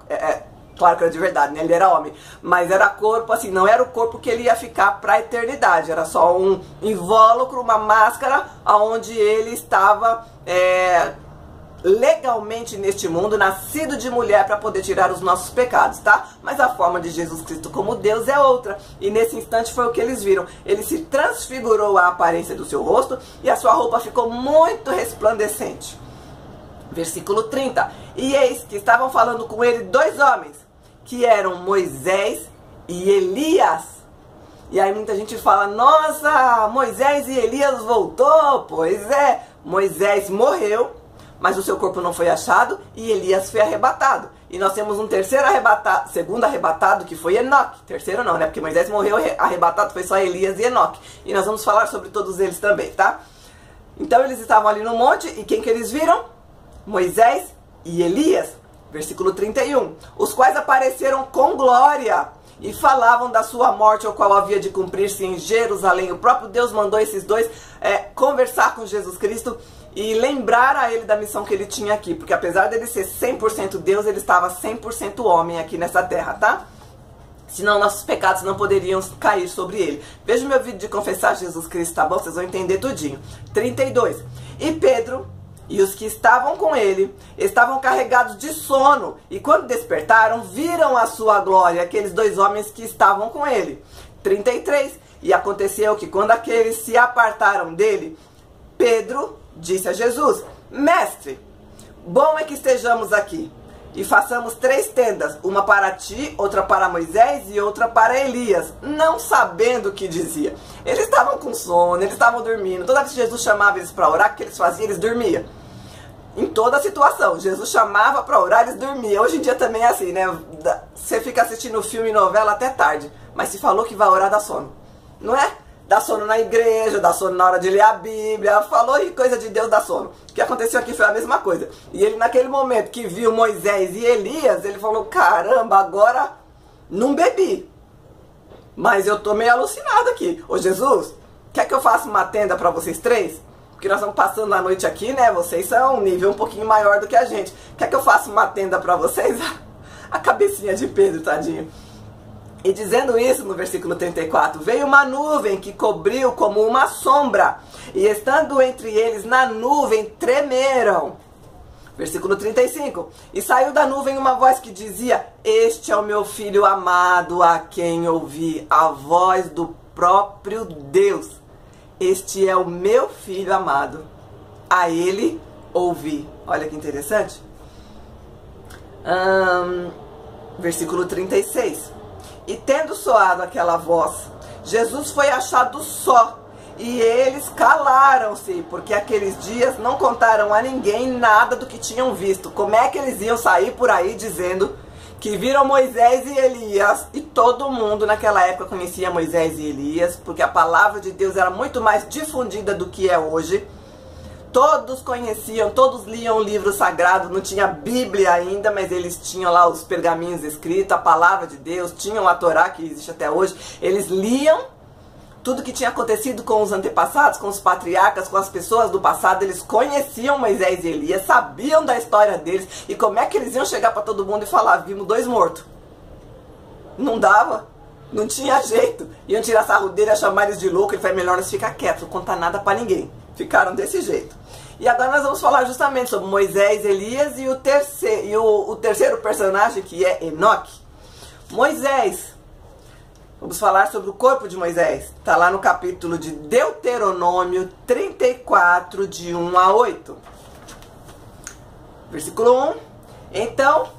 claro que era de verdade, né? Ele era homem, mas era corpo assim, não era o corpo que ele ia ficar para a eternidade, era só um invólucro, uma máscara, onde ele estava legalmente neste mundo, nascido de mulher para poder tirar os nossos pecados, tá? Mas a forma de Jesus Cristo como Deus é outra, e nesse instante foi o que eles viram. Ele se transfigurou a aparência do seu rosto e a sua roupa ficou muito resplandecente. Versículo 30. E eis que estavam falando com ele dois homens, que eram Moisés e Elias. E aí muita gente fala, nossa, Moisés e Elias voltou. Pois é, Moisés morreu, mas o seu corpo não foi achado, e Elias foi arrebatado. E nós temos um segundo arrebatado, que foi Enoque. Terceiro não, né? Porque Moisés morreu, arrebatado foi só Elias e Enoque. E nós vamos falar sobre todos eles também, tá? Então eles estavam ali no monte, e quem que eles viram? Moisés e Elias. Versículo 31. Os quais apareceram com glória e falavam da sua morte, o qual havia de cumprir-se em Jerusalém. O próprio Deus mandou esses dois conversar com Jesus Cristo e lembrar a ele da missão que ele tinha aqui. Porque apesar dele ser 100% Deus, ele estava 100% homem aqui nessa terra, tá? Senão nossos pecados não poderiam cair sobre ele. Veja o meu vídeo de confessar Jesus Cristo, tá bom? Vocês vão entender tudinho. 32. E Pedro e os que estavam com ele estavam carregados de sono, e quando despertaram, viram a sua glória, aqueles dois homens que estavam com ele. 33. E aconteceu que quando aqueles se apartaram dele, Pedro disse a Jesus, Mestre, bom é que estejamos aqui, e façamos 3 tendas, uma para ti, outra para Moisés e outra para Elias, não sabendo o que dizia. Eles estavam com sono, eles estavam dormindo. Toda vez que Jesus chamava eles para orar, o que eles faziam? Eles dormiam. Em toda a situação, Jesus chamava para orar, eles dormiam. Hoje em dia também é assim, né? Você fica assistindo filme e novela até tarde, mas se falou que vai orar, dá sono. Não é? Dá sono na igreja, dá sono na hora de ler a Bíblia, falou e coisa de Deus dá sono. O que aconteceu aqui foi a mesma coisa. E ele naquele momento que viu Moisés e Elias, ele falou, caramba, agora não bebi, mas eu tô meio alucinado aqui. Ô Jesus, quer que eu faça uma tenda para vocês 3? Porque nós estamos passando a noite aqui, né? Vocês são um nível um pouquinho maior do que a gente. Quer que eu faça uma tenda para vocês? A cabecinha de Pedro, tadinho. E dizendo isso, no versículo 34, veio uma nuvem que cobriu como uma sombra, e estando entre eles na nuvem, tremeram. Versículo 35, e saiu da nuvem uma voz que dizia, este é o meu filho amado, a quem ouvi, a voz do próprio Deus. Este é o meu filho amado, a ele ouvi. Olha que interessante. Versículo 36. E tendo soado aquela voz, Jesus foi achado só, e eles calaram-se, porque aqueles dias não contaram a ninguém nada do que tinham visto. Como é que eles iam sair por aí dizendo que viram Moisés e Elias? E todo mundo naquela época conhecia Moisés e Elias, porque a palavra de Deus era muito mais difundida do que é hoje. Todos conheciam, todos liam o livro sagrado, não tinha Bíblia ainda, mas eles tinham lá os pergaminhos escritos, a palavra de Deus, tinham a Torá, que existe até hoje. Eles liam tudo que tinha acontecido com os antepassados, com os patriarcas, com as pessoas do passado. Eles conheciam Moisés e Elias, sabiam da história deles. E como é que eles iam chegar para todo mundo e falar, vimos 2 mortos? Não dava, não tinha jeito. Iam tirar sarro dele, ia chamar eles de louco, ele falou, melhor nós ficar quietos, não contar nada para ninguém. Ficaram desse jeito. E agora nós vamos falar justamente sobre Moisés, Elias e o terceiro personagem, que é Enoque. Moisés. Vamos falar sobre o corpo de Moisés. Está lá no capítulo de Deuteronômio 34, de 1 a 8. Versículo 1. Então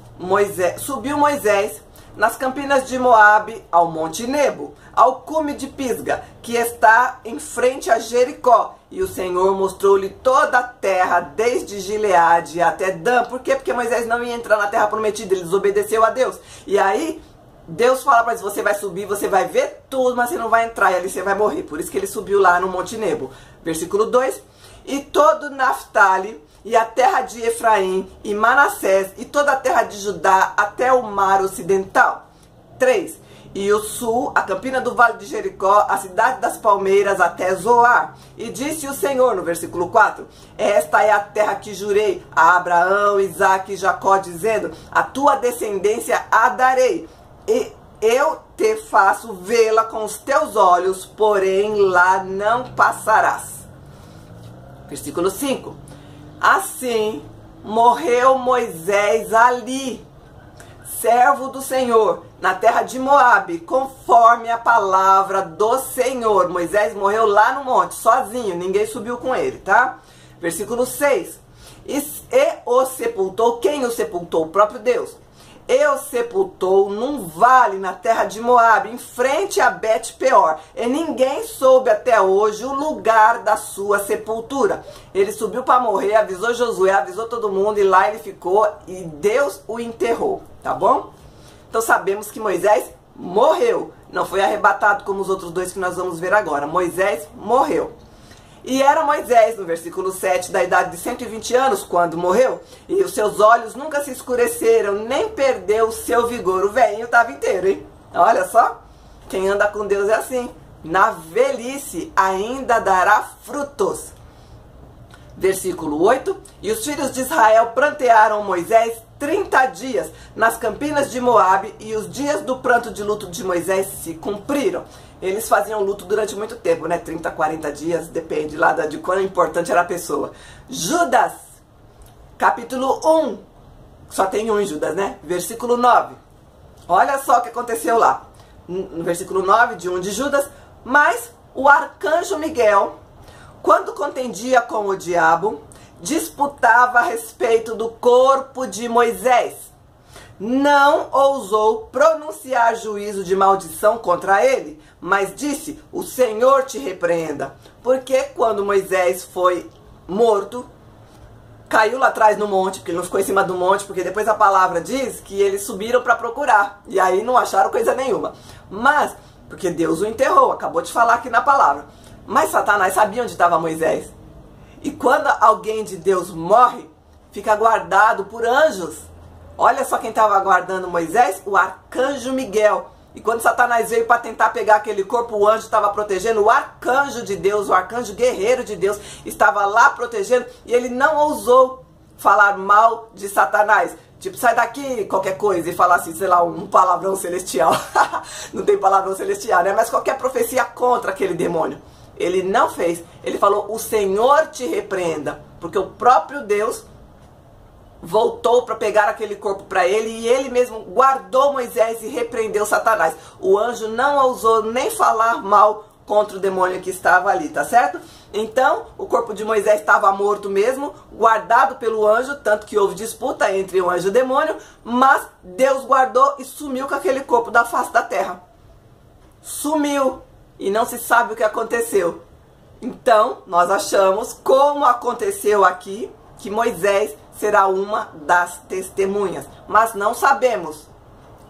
subiu Moisés nas campinas de Moabe ao monte Nebo, ao cume de Pisga, que está em frente a Jericó. E o Senhor mostrou-lhe toda a terra, desde Gileade até Dan. Por quê? Porque Moisés não ia entrar na terra prometida, ele desobedeceu a Deus. E aí, Deus fala para ele, você vai subir, você vai ver tudo, mas você não vai entrar, e ali você vai morrer. Por isso que ele subiu lá no Monte Nebo. Versículo 2. E todo Naftali, e a terra de Efraim, e Manassés, e toda a terra de Judá, até o mar ocidental. 3. E o sul, a campina do vale de Jericó, a cidade das palmeiras, até Zoar. E disse o Senhor, no versículo 4, esta é a terra que jurei a Abraão, Isaque e Jacó, dizendo, a tua descendência a darei, e eu te faço vê-la com os teus olhos, porém lá não passarás. Versículo 5. Assim morreu Moisés ali, servo do Senhor, na terra de Moabe, conforme a palavra do Senhor. Moisés morreu lá no monte, sozinho, ninguém subiu com ele, tá? Versículo 6. E o sepultou, quem o sepultou? O próprio Deus. E o sepultou num vale na terra de Moabe, em frente a Bet-peor. E ninguém soube até hoje o lugar da sua sepultura. Ele subiu para morrer, avisou Josué, avisou todo mundo, e lá ele ficou, e Deus o enterrou, tá bom? Então sabemos que Moisés morreu. Não foi arrebatado como os outros dois que nós vamos ver agora. Moisés morreu. E era Moisés, no versículo 7, da idade de 120 anos, quando morreu. E os seus olhos nunca se escureceram, nem perdeu o seu vigor. O velhinho estava inteiro, hein? Olha só. Quem anda com Deus é assim. Na velhice ainda dará frutos. Versículo 8. E os filhos de Israel prantearam Moisés 30 dias nas campinas de Moabe, e os dias do pranto de luto de Moisés se cumpriram. Eles faziam luto durante muito tempo, né? 30, 40 dias, depende lá de quão importante era a pessoa. Judas, capítulo 1. Só tem um em Judas, né? Versículo 9. Olha só o que aconteceu lá. No versículo 9 de 1 de Judas. Mas o arcanjo Miguel, quando contendia com o diabo, disputava a respeito do corpo de Moisés. Não ousou pronunciar juízo de maldição contra ele, mas disse, o Senhor te repreenda. Porque quando Moisés foi morto, caiu lá atrás no monte, porque ele não ficou em cima do monte, porque depois a palavra diz que eles subiram para procurar, e aí não acharam coisa nenhuma. Mas, porque Deus o enterrou, acabou de falar aqui na palavra. Mas Satanás sabia onde estava Moisés. E quando alguém de Deus morre, fica guardado por anjos. Olha só quem estava guardando Moisés, o arcanjo Miguel. E quando Satanás veio para tentar pegar aquele corpo, o anjo estava protegendo, o arcanjo de Deus, o arcanjo guerreiro de Deus, estava lá protegendo, e ele não ousou falar mal de Satanás. Tipo, sai daqui, qualquer coisa, e falar assim, sei lá, um palavrão celestial. Não tem palavrão celestial, né? Mas qualquer profecia contra aquele demônio. Ele não fez. Ele falou, o Senhor te repreenda. Porque o próprio Deus voltou para pegar aquele corpo para ele, e ele mesmo guardou Moisés e repreendeu Satanás. O anjo não ousou nem falar mal contra o demônio que estava ali, tá certo? Então, o corpo de Moisés estava morto mesmo, guardado pelo anjo, tanto que houve disputa entre o anjo e o demônio, mas Deus guardou e sumiu com aquele corpo da face da terra. Sumiu, e não se sabe o que aconteceu. Então, nós achamos, como aconteceu aqui, que Moisés será uma das testemunhas, mas não sabemos,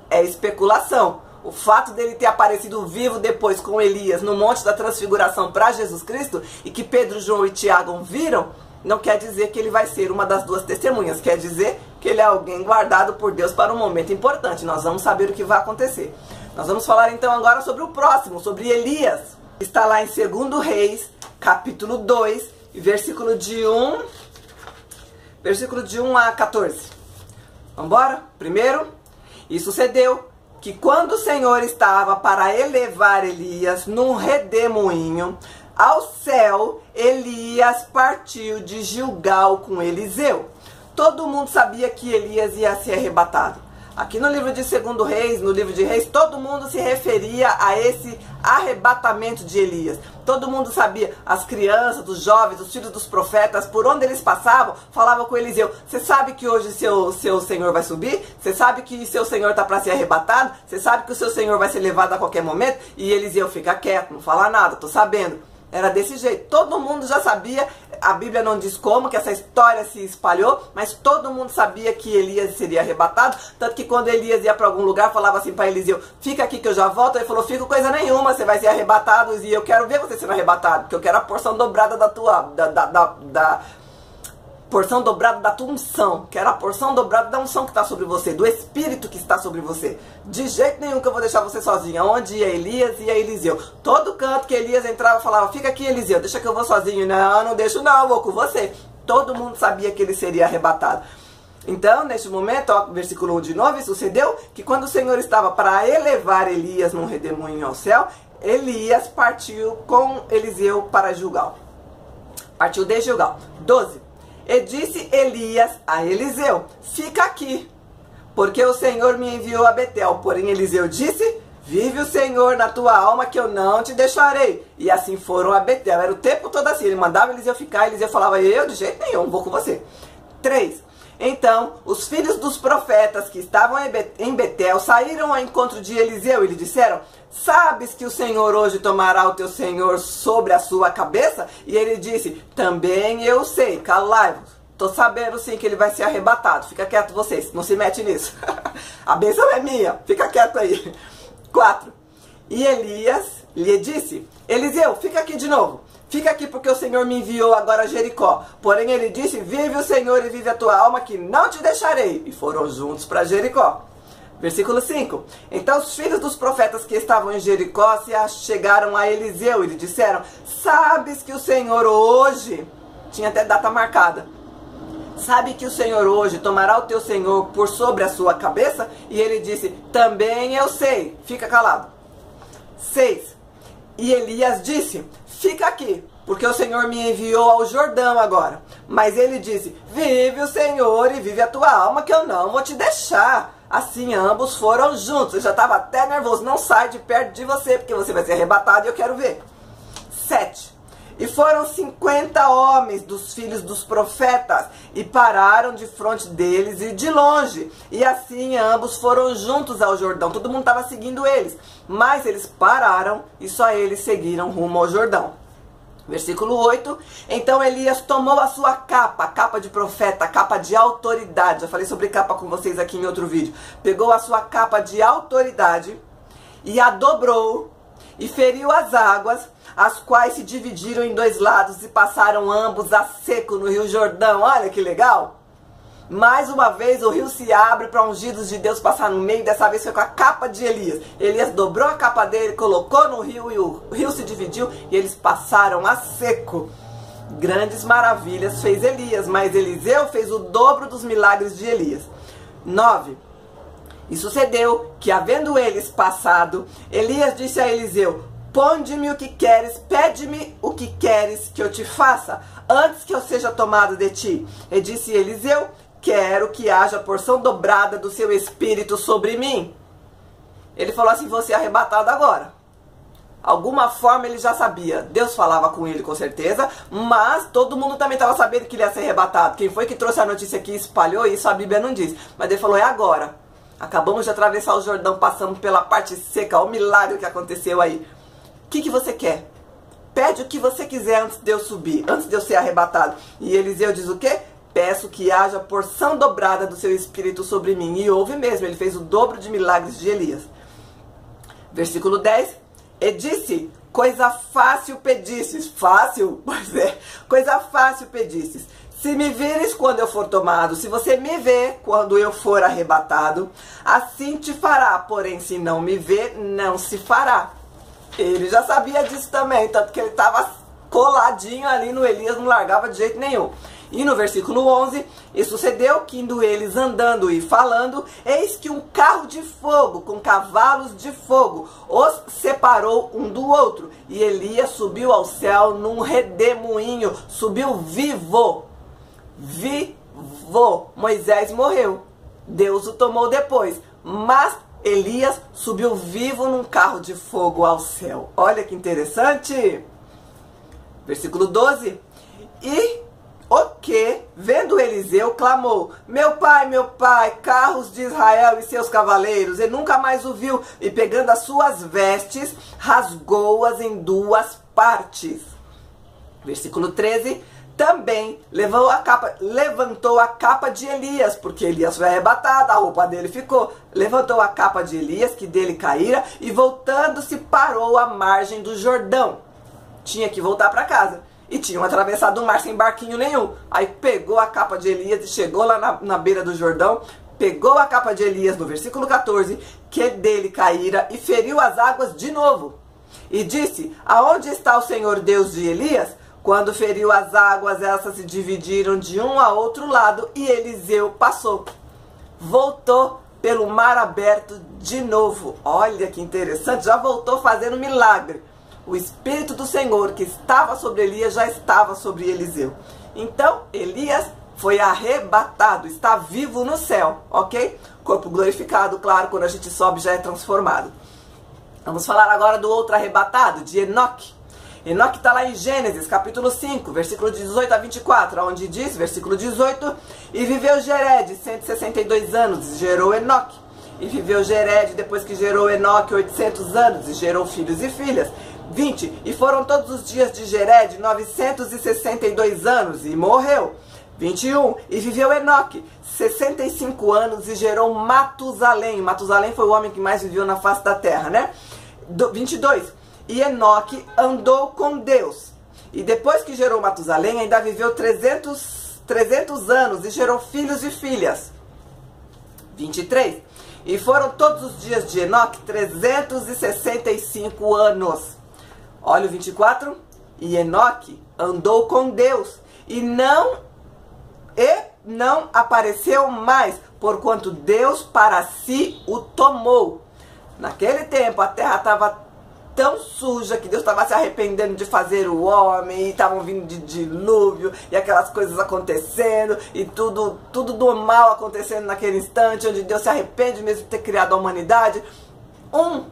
é especulação. O fato dele ter aparecido vivo depois com Elias no Monte da Transfiguração para Jesus Cristo, e que Pedro, João e Tiago viram, não quer dizer que ele vai ser uma das duas testemunhas, quer dizer que ele é alguém guardado por Deus para um momento importante. Nós vamos saber o que vai acontecer. Nós vamos falar então agora sobre o próximo, sobre Elias. Está lá em 2 Reis, capítulo 2, versículo de 1 a 14. Vamos embora? Primeiro, e sucedeu que quando o Senhor estava para elevar Elias num redemoinho ao céu, Elias partiu de Gilgal com Eliseu. Todo mundo sabia que Elias ia ser arrebatado. Aqui no livro de 2 Reis, no livro de Reis, todo mundo se referia a esse arrebatamento de Elias. Todo mundo sabia, as crianças, os jovens, os filhos dos profetas, por onde eles passavam, falavam com Eliseu, você sabe que hoje seu senhor vai subir? Você sabe que seu senhor está para ser arrebatado? Você sabe que o seu senhor vai ser levado a qualquer momento? E Eliseu fica quieto, não fala nada, tô sabendo. Era desse jeito. Todo mundo já sabia. A Bíblia não diz como que essa história se espalhou, mas todo mundo sabia que Elias seria arrebatado. Tanto que quando Elias ia para algum lugar, falava assim para Eliseu: fica aqui que eu já volto. Ele falou: fica coisa nenhuma, você vai ser arrebatado e eu quero ver você sendo arrebatado, porque eu quero a porção dobrada da tua porção dobrada da tua unção, que era a porção dobrada da unção que está sobre você, do Espírito que está sobre você. De jeito nenhum que eu vou deixar você sozinho. Onde ia Elias, ia Eliseu. Todo canto que Elias entrava, falava: fica aqui, Eliseu, deixa que eu vou sozinho. Não, não deixo não, eu vou com você. Todo mundo sabia que ele seria arrebatado. Então, neste momento, ó, versículo 1 de novo, sucedeu que quando o Senhor estava para elevar Elias num redemoinho ao céu, Elias partiu com Eliseu para Gilgal. Partiu de Gilgal. 12. E disse Elias a Eliseu: fica aqui, porque o Senhor me enviou a Betel. Porém Eliseu disse: vive o Senhor na tua alma, que eu não te deixarei. E assim foram a Betel. Era o tempo todo assim. Ele mandava Eliseu ficar, Eliseu falava: eu de jeito nenhum, vou com você. 3. Então os filhos dos profetas que estavam em Betel saíram ao encontro de Eliseu e lhe disseram: sabes que o Senhor hoje tomará o teu senhor sobre a sua cabeça? E ele disse: também eu sei, calai-vos. Tô sabendo sim que ele vai ser arrebatado. Fica quieto vocês, não se mete nisso. A bênção é minha, fica quieto aí. 4. E Elias lhe disse: Eliseu, fica aqui de novo. Fica aqui porque o Senhor me enviou agora a Jericó. Porém ele disse: vive o Senhor e vive a tua alma, que não te deixarei. E foram juntos para Jericó. Versículo 5. Então os filhos dos profetas que estavam em Jericó se chegaram a Eliseu e lhe disseram: sabes que o Senhor hoje, tinha até data marcada, sabe que o Senhor hoje tomará o teu senhor por sobre a sua cabeça? E ele disse: também eu sei. Fica calado. 6. E Elias disse: fica aqui, porque o Senhor me enviou ao Jordão agora. Mas ele disse: vive o Senhor e vive a tua alma, que eu não vou te deixar. Assim ambos foram juntos. Eu já estava até nervoso. Não sai de perto de você, porque você vai ser arrebatado e eu quero ver. 7. E foram 50 homens dos filhos dos profetas, e pararam de frente deles e de longe. E assim ambos foram juntos ao Jordão. Todo mundo estava seguindo eles, mas eles pararam e só eles seguiram rumo ao Jordão. Versículo 8. Então Elias tomou a sua capa, a capa de profeta, a capa de autoridade. Já falei sobre capa com vocês aqui em outro vídeo. Pegou a sua capa de autoridade e a dobrou e feriu as águas, as quais se dividiram em dois lados e passaram ambos a seco no rio Jordão. Olha que legal! Mais uma vez o rio se abre para ungidos de Deus passar no meio. Dessa vez foi com a capa de Elias. Elias dobrou a capa dele, colocou no rio e o rio se dividiu e eles passaram a seco. Grandes maravilhas fez Elias, mas Eliseu fez o dobro dos milagres de Elias. 9. E sucedeu que, havendo eles passado, Elias disse a Eliseu: ponde-me o que queres, pede-me o que queres que eu te faça, antes que eu seja tomado de ti. E disse Eliseu: quero que haja porção dobrada do seu espírito sobre mim. Ele falou assim: vou ser arrebatado agora. Alguma forma ele já sabia. Deus falava com ele com certeza, mas todo mundo também estava sabendo que ele ia ser arrebatado. Quem foi que trouxe a notícia aqui e espalhou isso, a Bíblia não diz. Mas ele falou: é agora. Acabamos de atravessar o Jordão, passamos pela parte seca. Olha o milagre que aconteceu aí. O que você quer? Pede o que você quiser antes de eu subir, antes de eu ser arrebatado. E Eliseu diz o quê? Peço que haja porção dobrada do seu espírito sobre mim. E houve mesmo, ele fez o dobro de milagres de Elias. Versículo 10. E disse: coisa fácil pedistes. Fácil? Pois é, coisa fácil pedistes. Se me vires quando eu for tomado, se você me vê quando eu for arrebatado, assim te fará. Porém, se não me vê, não se fará. Ele já sabia disso também, tanto que ele estava coladinho ali no Elias, não largava de jeito nenhum. E no versículo 11, e sucedeu que indo eles andando e falando, eis que um carro de fogo, com cavalos de fogo, os separou um do outro. E Elias subiu ao céu num redemoinho, subiu vivo. Vivo. Moisés morreu, Deus o tomou depois, mas Elias subiu vivo num carro de fogo ao céu. Olha que interessante. Versículo 12. E o que, vendo Eliseu, clamou: meu pai, carros de Israel e seus cavaleiros. E nunca mais o viu. E pegando as suas vestes, rasgou-as em duas partes. Versículo 13, também levantou a capa de Elias, porque Elias foi arrebatado, a roupa dele ficou. Levantou a capa de Elias, que dele caíra, e voltando-se parou à margem do Jordão. Tinha que voltar para casa. E tinham atravessado o mar sem barquinho nenhum. Aí pegou a capa de Elias e chegou lá na beira do Jordão, pegou a capa de Elias, no versículo 14, que dele caíra, e feriu as águas de novo. E disse, aonde está o Senhor Deus de Elias? Quando feriu as águas, elas se dividiram de um a outro lado, e Eliseu passou. Voltou pelo mar aberto de novo. Olha que interessante, já voltou fazendo milagre. O Espírito do Senhor que estava sobre Elias já estava sobre Eliseu. Então, Elias foi arrebatado, está vivo no céu, ok? Corpo glorificado, claro, quando a gente sobe já é transformado. Vamos falar agora do outro arrebatado, de Enoque. Enoque está lá em Gênesis, capítulo 5, versículo 18 a 24, onde diz, versículo 18, e viveu Jered 162 anos, e gerou Enoque. E viveu Jered, depois que gerou Enoque, 800 anos, e gerou filhos e filhas. 20, e foram todos os dias de Jered 962 anos, e morreu. 21, e viveu Enoque 65 anos, e gerou Matusalém. Matusalém foi o homem que mais viveu na face da terra, né? 22, e Enoque andou com Deus. E depois que gerou Matusalém, ainda viveu 300 anos e gerou filhos e filhas. 23. E foram todos os dias de Enoque 365 anos. Olha o 24. E Enoque andou com Deus e não apareceu mais, porquanto Deus para si o tomou. Naquele tempo a terra estava tão suja que Deus estava se arrependendo de fazer o homem, e estavam vindo de dilúvio, e aquelas coisas acontecendo, e tudo do mal acontecendo naquele instante, onde Deus se arrepende mesmo de ter criado a humanidade. Um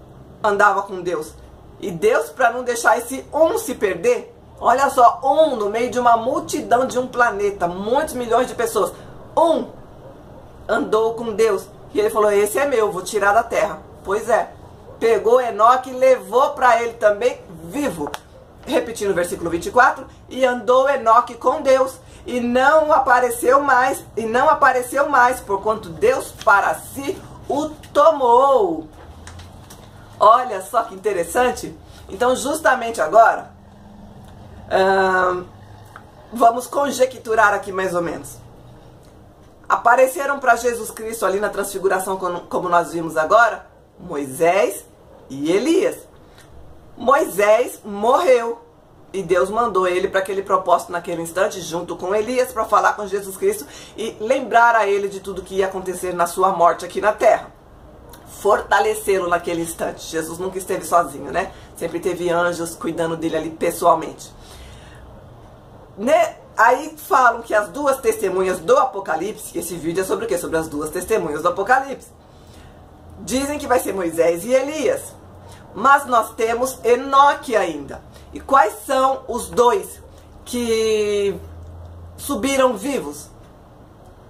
andava com Deus, e Deus, para não deixar esse um se perder, olha só, um no meio de uma multidão de um planeta, muitos milhões de pessoas, um andou com Deus, e ele falou, esse é meu, vou tirar da terra. Pois é, pegou Enoque e levou para ele também vivo. Repetindo o versículo 24, e andou Enoque com Deus, e não apareceu mais, porquanto Deus para si o tomou. Olha só que interessante. Então, justamente agora, vamos conjecturar aqui mais ou menos. Apareceram para Jesus Cristo ali na transfiguração, como nós vimos agora, Moisés e Elias. Moisés morreu e Deus mandou ele para aquele propósito naquele instante, junto com Elias, para falar com Jesus Cristo e lembrar a ele de tudo que ia acontecer na sua morte aqui na terra. Fortalecê-lo naquele instante. Jesus nunca esteve sozinho, né? Sempre teve anjos cuidando dele ali pessoalmente. Aí falam que as duas testemunhas do Apocalipse, que esse vídeo é sobre o quê? Sobre as duas testemunhas do Apocalipse. Dizem que vai ser Moisés e Elias. Mas nós temos Enoque ainda. E quais são os dois que subiram vivos?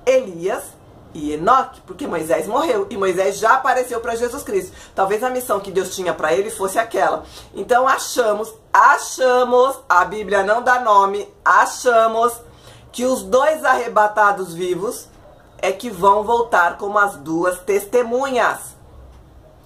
Elias e Enoque, porque Moisés morreu. E Moisés já apareceu para Jesus Cristo. Talvez a missão que Deus tinha para ele fosse aquela. Então achamos, a Bíblia não dá nome, achamos que os dois arrebatados vivos é que vão voltar como as duas testemunhas.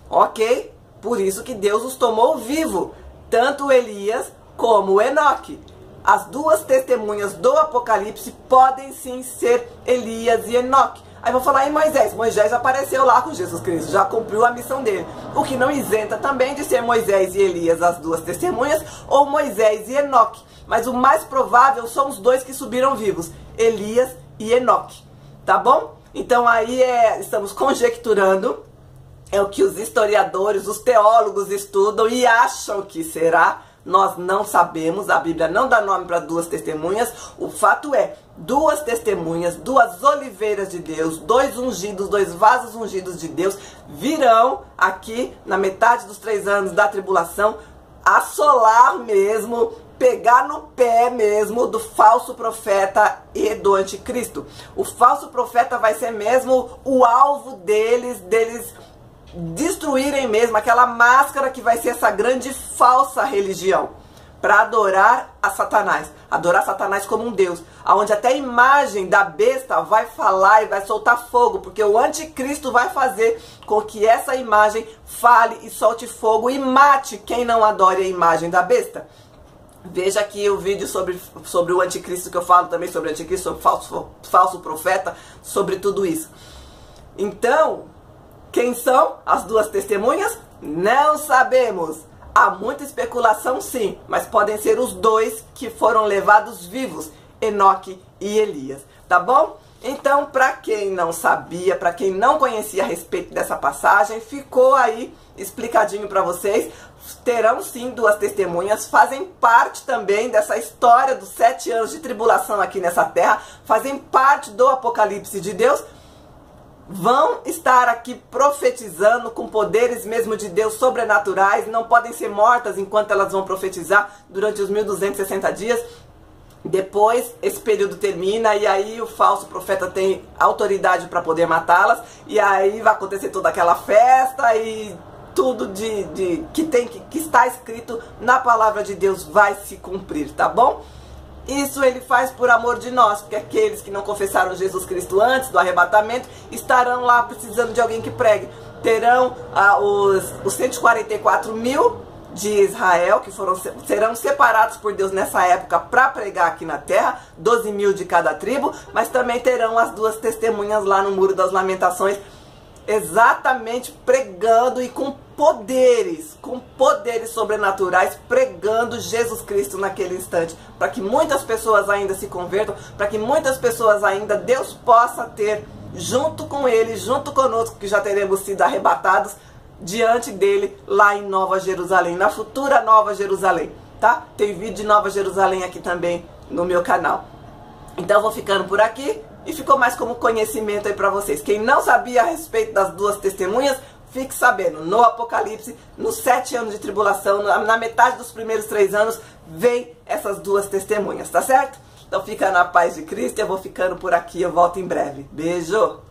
Ok? Por isso que Deus os tomou vivo, tanto Elias como Enoque. As duas testemunhas do Apocalipse podem sim ser Elias e Enoque. Aí vou falar em Moisés. Moisés apareceu lá com Jesus Cristo, já cumpriu a missão dele. O que não isenta também de ser Moisés e Elias as duas testemunhas, ou Moisés e Enoque. Mas o mais provável são os dois que subiram vivos, Elias e Enoque. Tá bom? Então aí estamos conjecturando. É o que os historiadores, os teólogos estudam e acham que será. Nós não sabemos, a Bíblia não dá nome para duas testemunhas. O fato é, duas testemunhas, duas oliveiras de Deus, dois ungidos, dois vasos ungidos de Deus, virão aqui na metade dos 3 anos da tribulação, assolar mesmo, pegar no pé mesmo do falso profeta e do anticristo. O falso profeta vai ser mesmo o alvo deles destruírem mesmo aquela máscara que vai ser essa grande falsa religião. para adorar a Satanás. Adorar Satanás como um Deus. Onde até a imagem da besta vai falar e vai soltar fogo. Porque o anticristo vai fazer com que essa imagem fale e solte fogo e mate quem não adore a imagem da besta. Veja aqui o vídeo sobre o anticristo, que eu falo também sobre o anticristo, sobre falso profeta, sobre tudo isso. Então, quem são as duas testemunhas? Não sabemos. Há muita especulação, sim, mas podem ser os dois que foram levados vivos, Enoque e Elias, tá bom? Então, para quem não sabia, para quem não conhecia a respeito dessa passagem, ficou aí explicadinho para vocês. Terão sim duas testemunhas, fazem parte também dessa história dos 7 anos de tribulação aqui nessa terra, fazem parte do Apocalipse de Deus. Vão estar aqui profetizando com poderes mesmo de Deus sobrenaturais, não podem ser mortas enquanto elas vão profetizar durante os 1260 dias. Depois esse período termina e aí o falso profeta tem autoridade para poder matá-las, e aí vai acontecer toda aquela festa e tudo que está escrito na palavra de Deus vai se cumprir, tá bom? Isso ele faz por amor de nós, porque aqueles que não confessaram Jesus Cristo antes do arrebatamento estarão lá precisando de alguém que pregue. Terão os 144 mil de Israel, que serão separados por Deus nessa época para pregar aqui na terra, 12 mil de cada tribo, mas também terão as duas testemunhas lá no Muro das Lamentações, exatamente pregando e com poderes sobrenaturais, pregando Jesus Cristo naquele instante, para que muitas pessoas ainda se convertam, para que muitas pessoas ainda Deus possa ter junto com ele, junto conosco, que já teremos sido arrebatados diante dele lá em Nova Jerusalém, na futura Nova Jerusalém, tá? Tem vídeo de Nova Jerusalém aqui também no meu canal. Então eu vou ficando por aqui. E ficou mais como conhecimento aí pra vocês. Quem não sabia a respeito das duas testemunhas, fique sabendo. No Apocalipse, nos 7 anos de tribulação, na metade dos primeiros 3 anos, vem essas duas testemunhas, tá certo? Então fica na paz de Cristo. Eu vou ficando por aqui. Eu volto em breve. Beijo!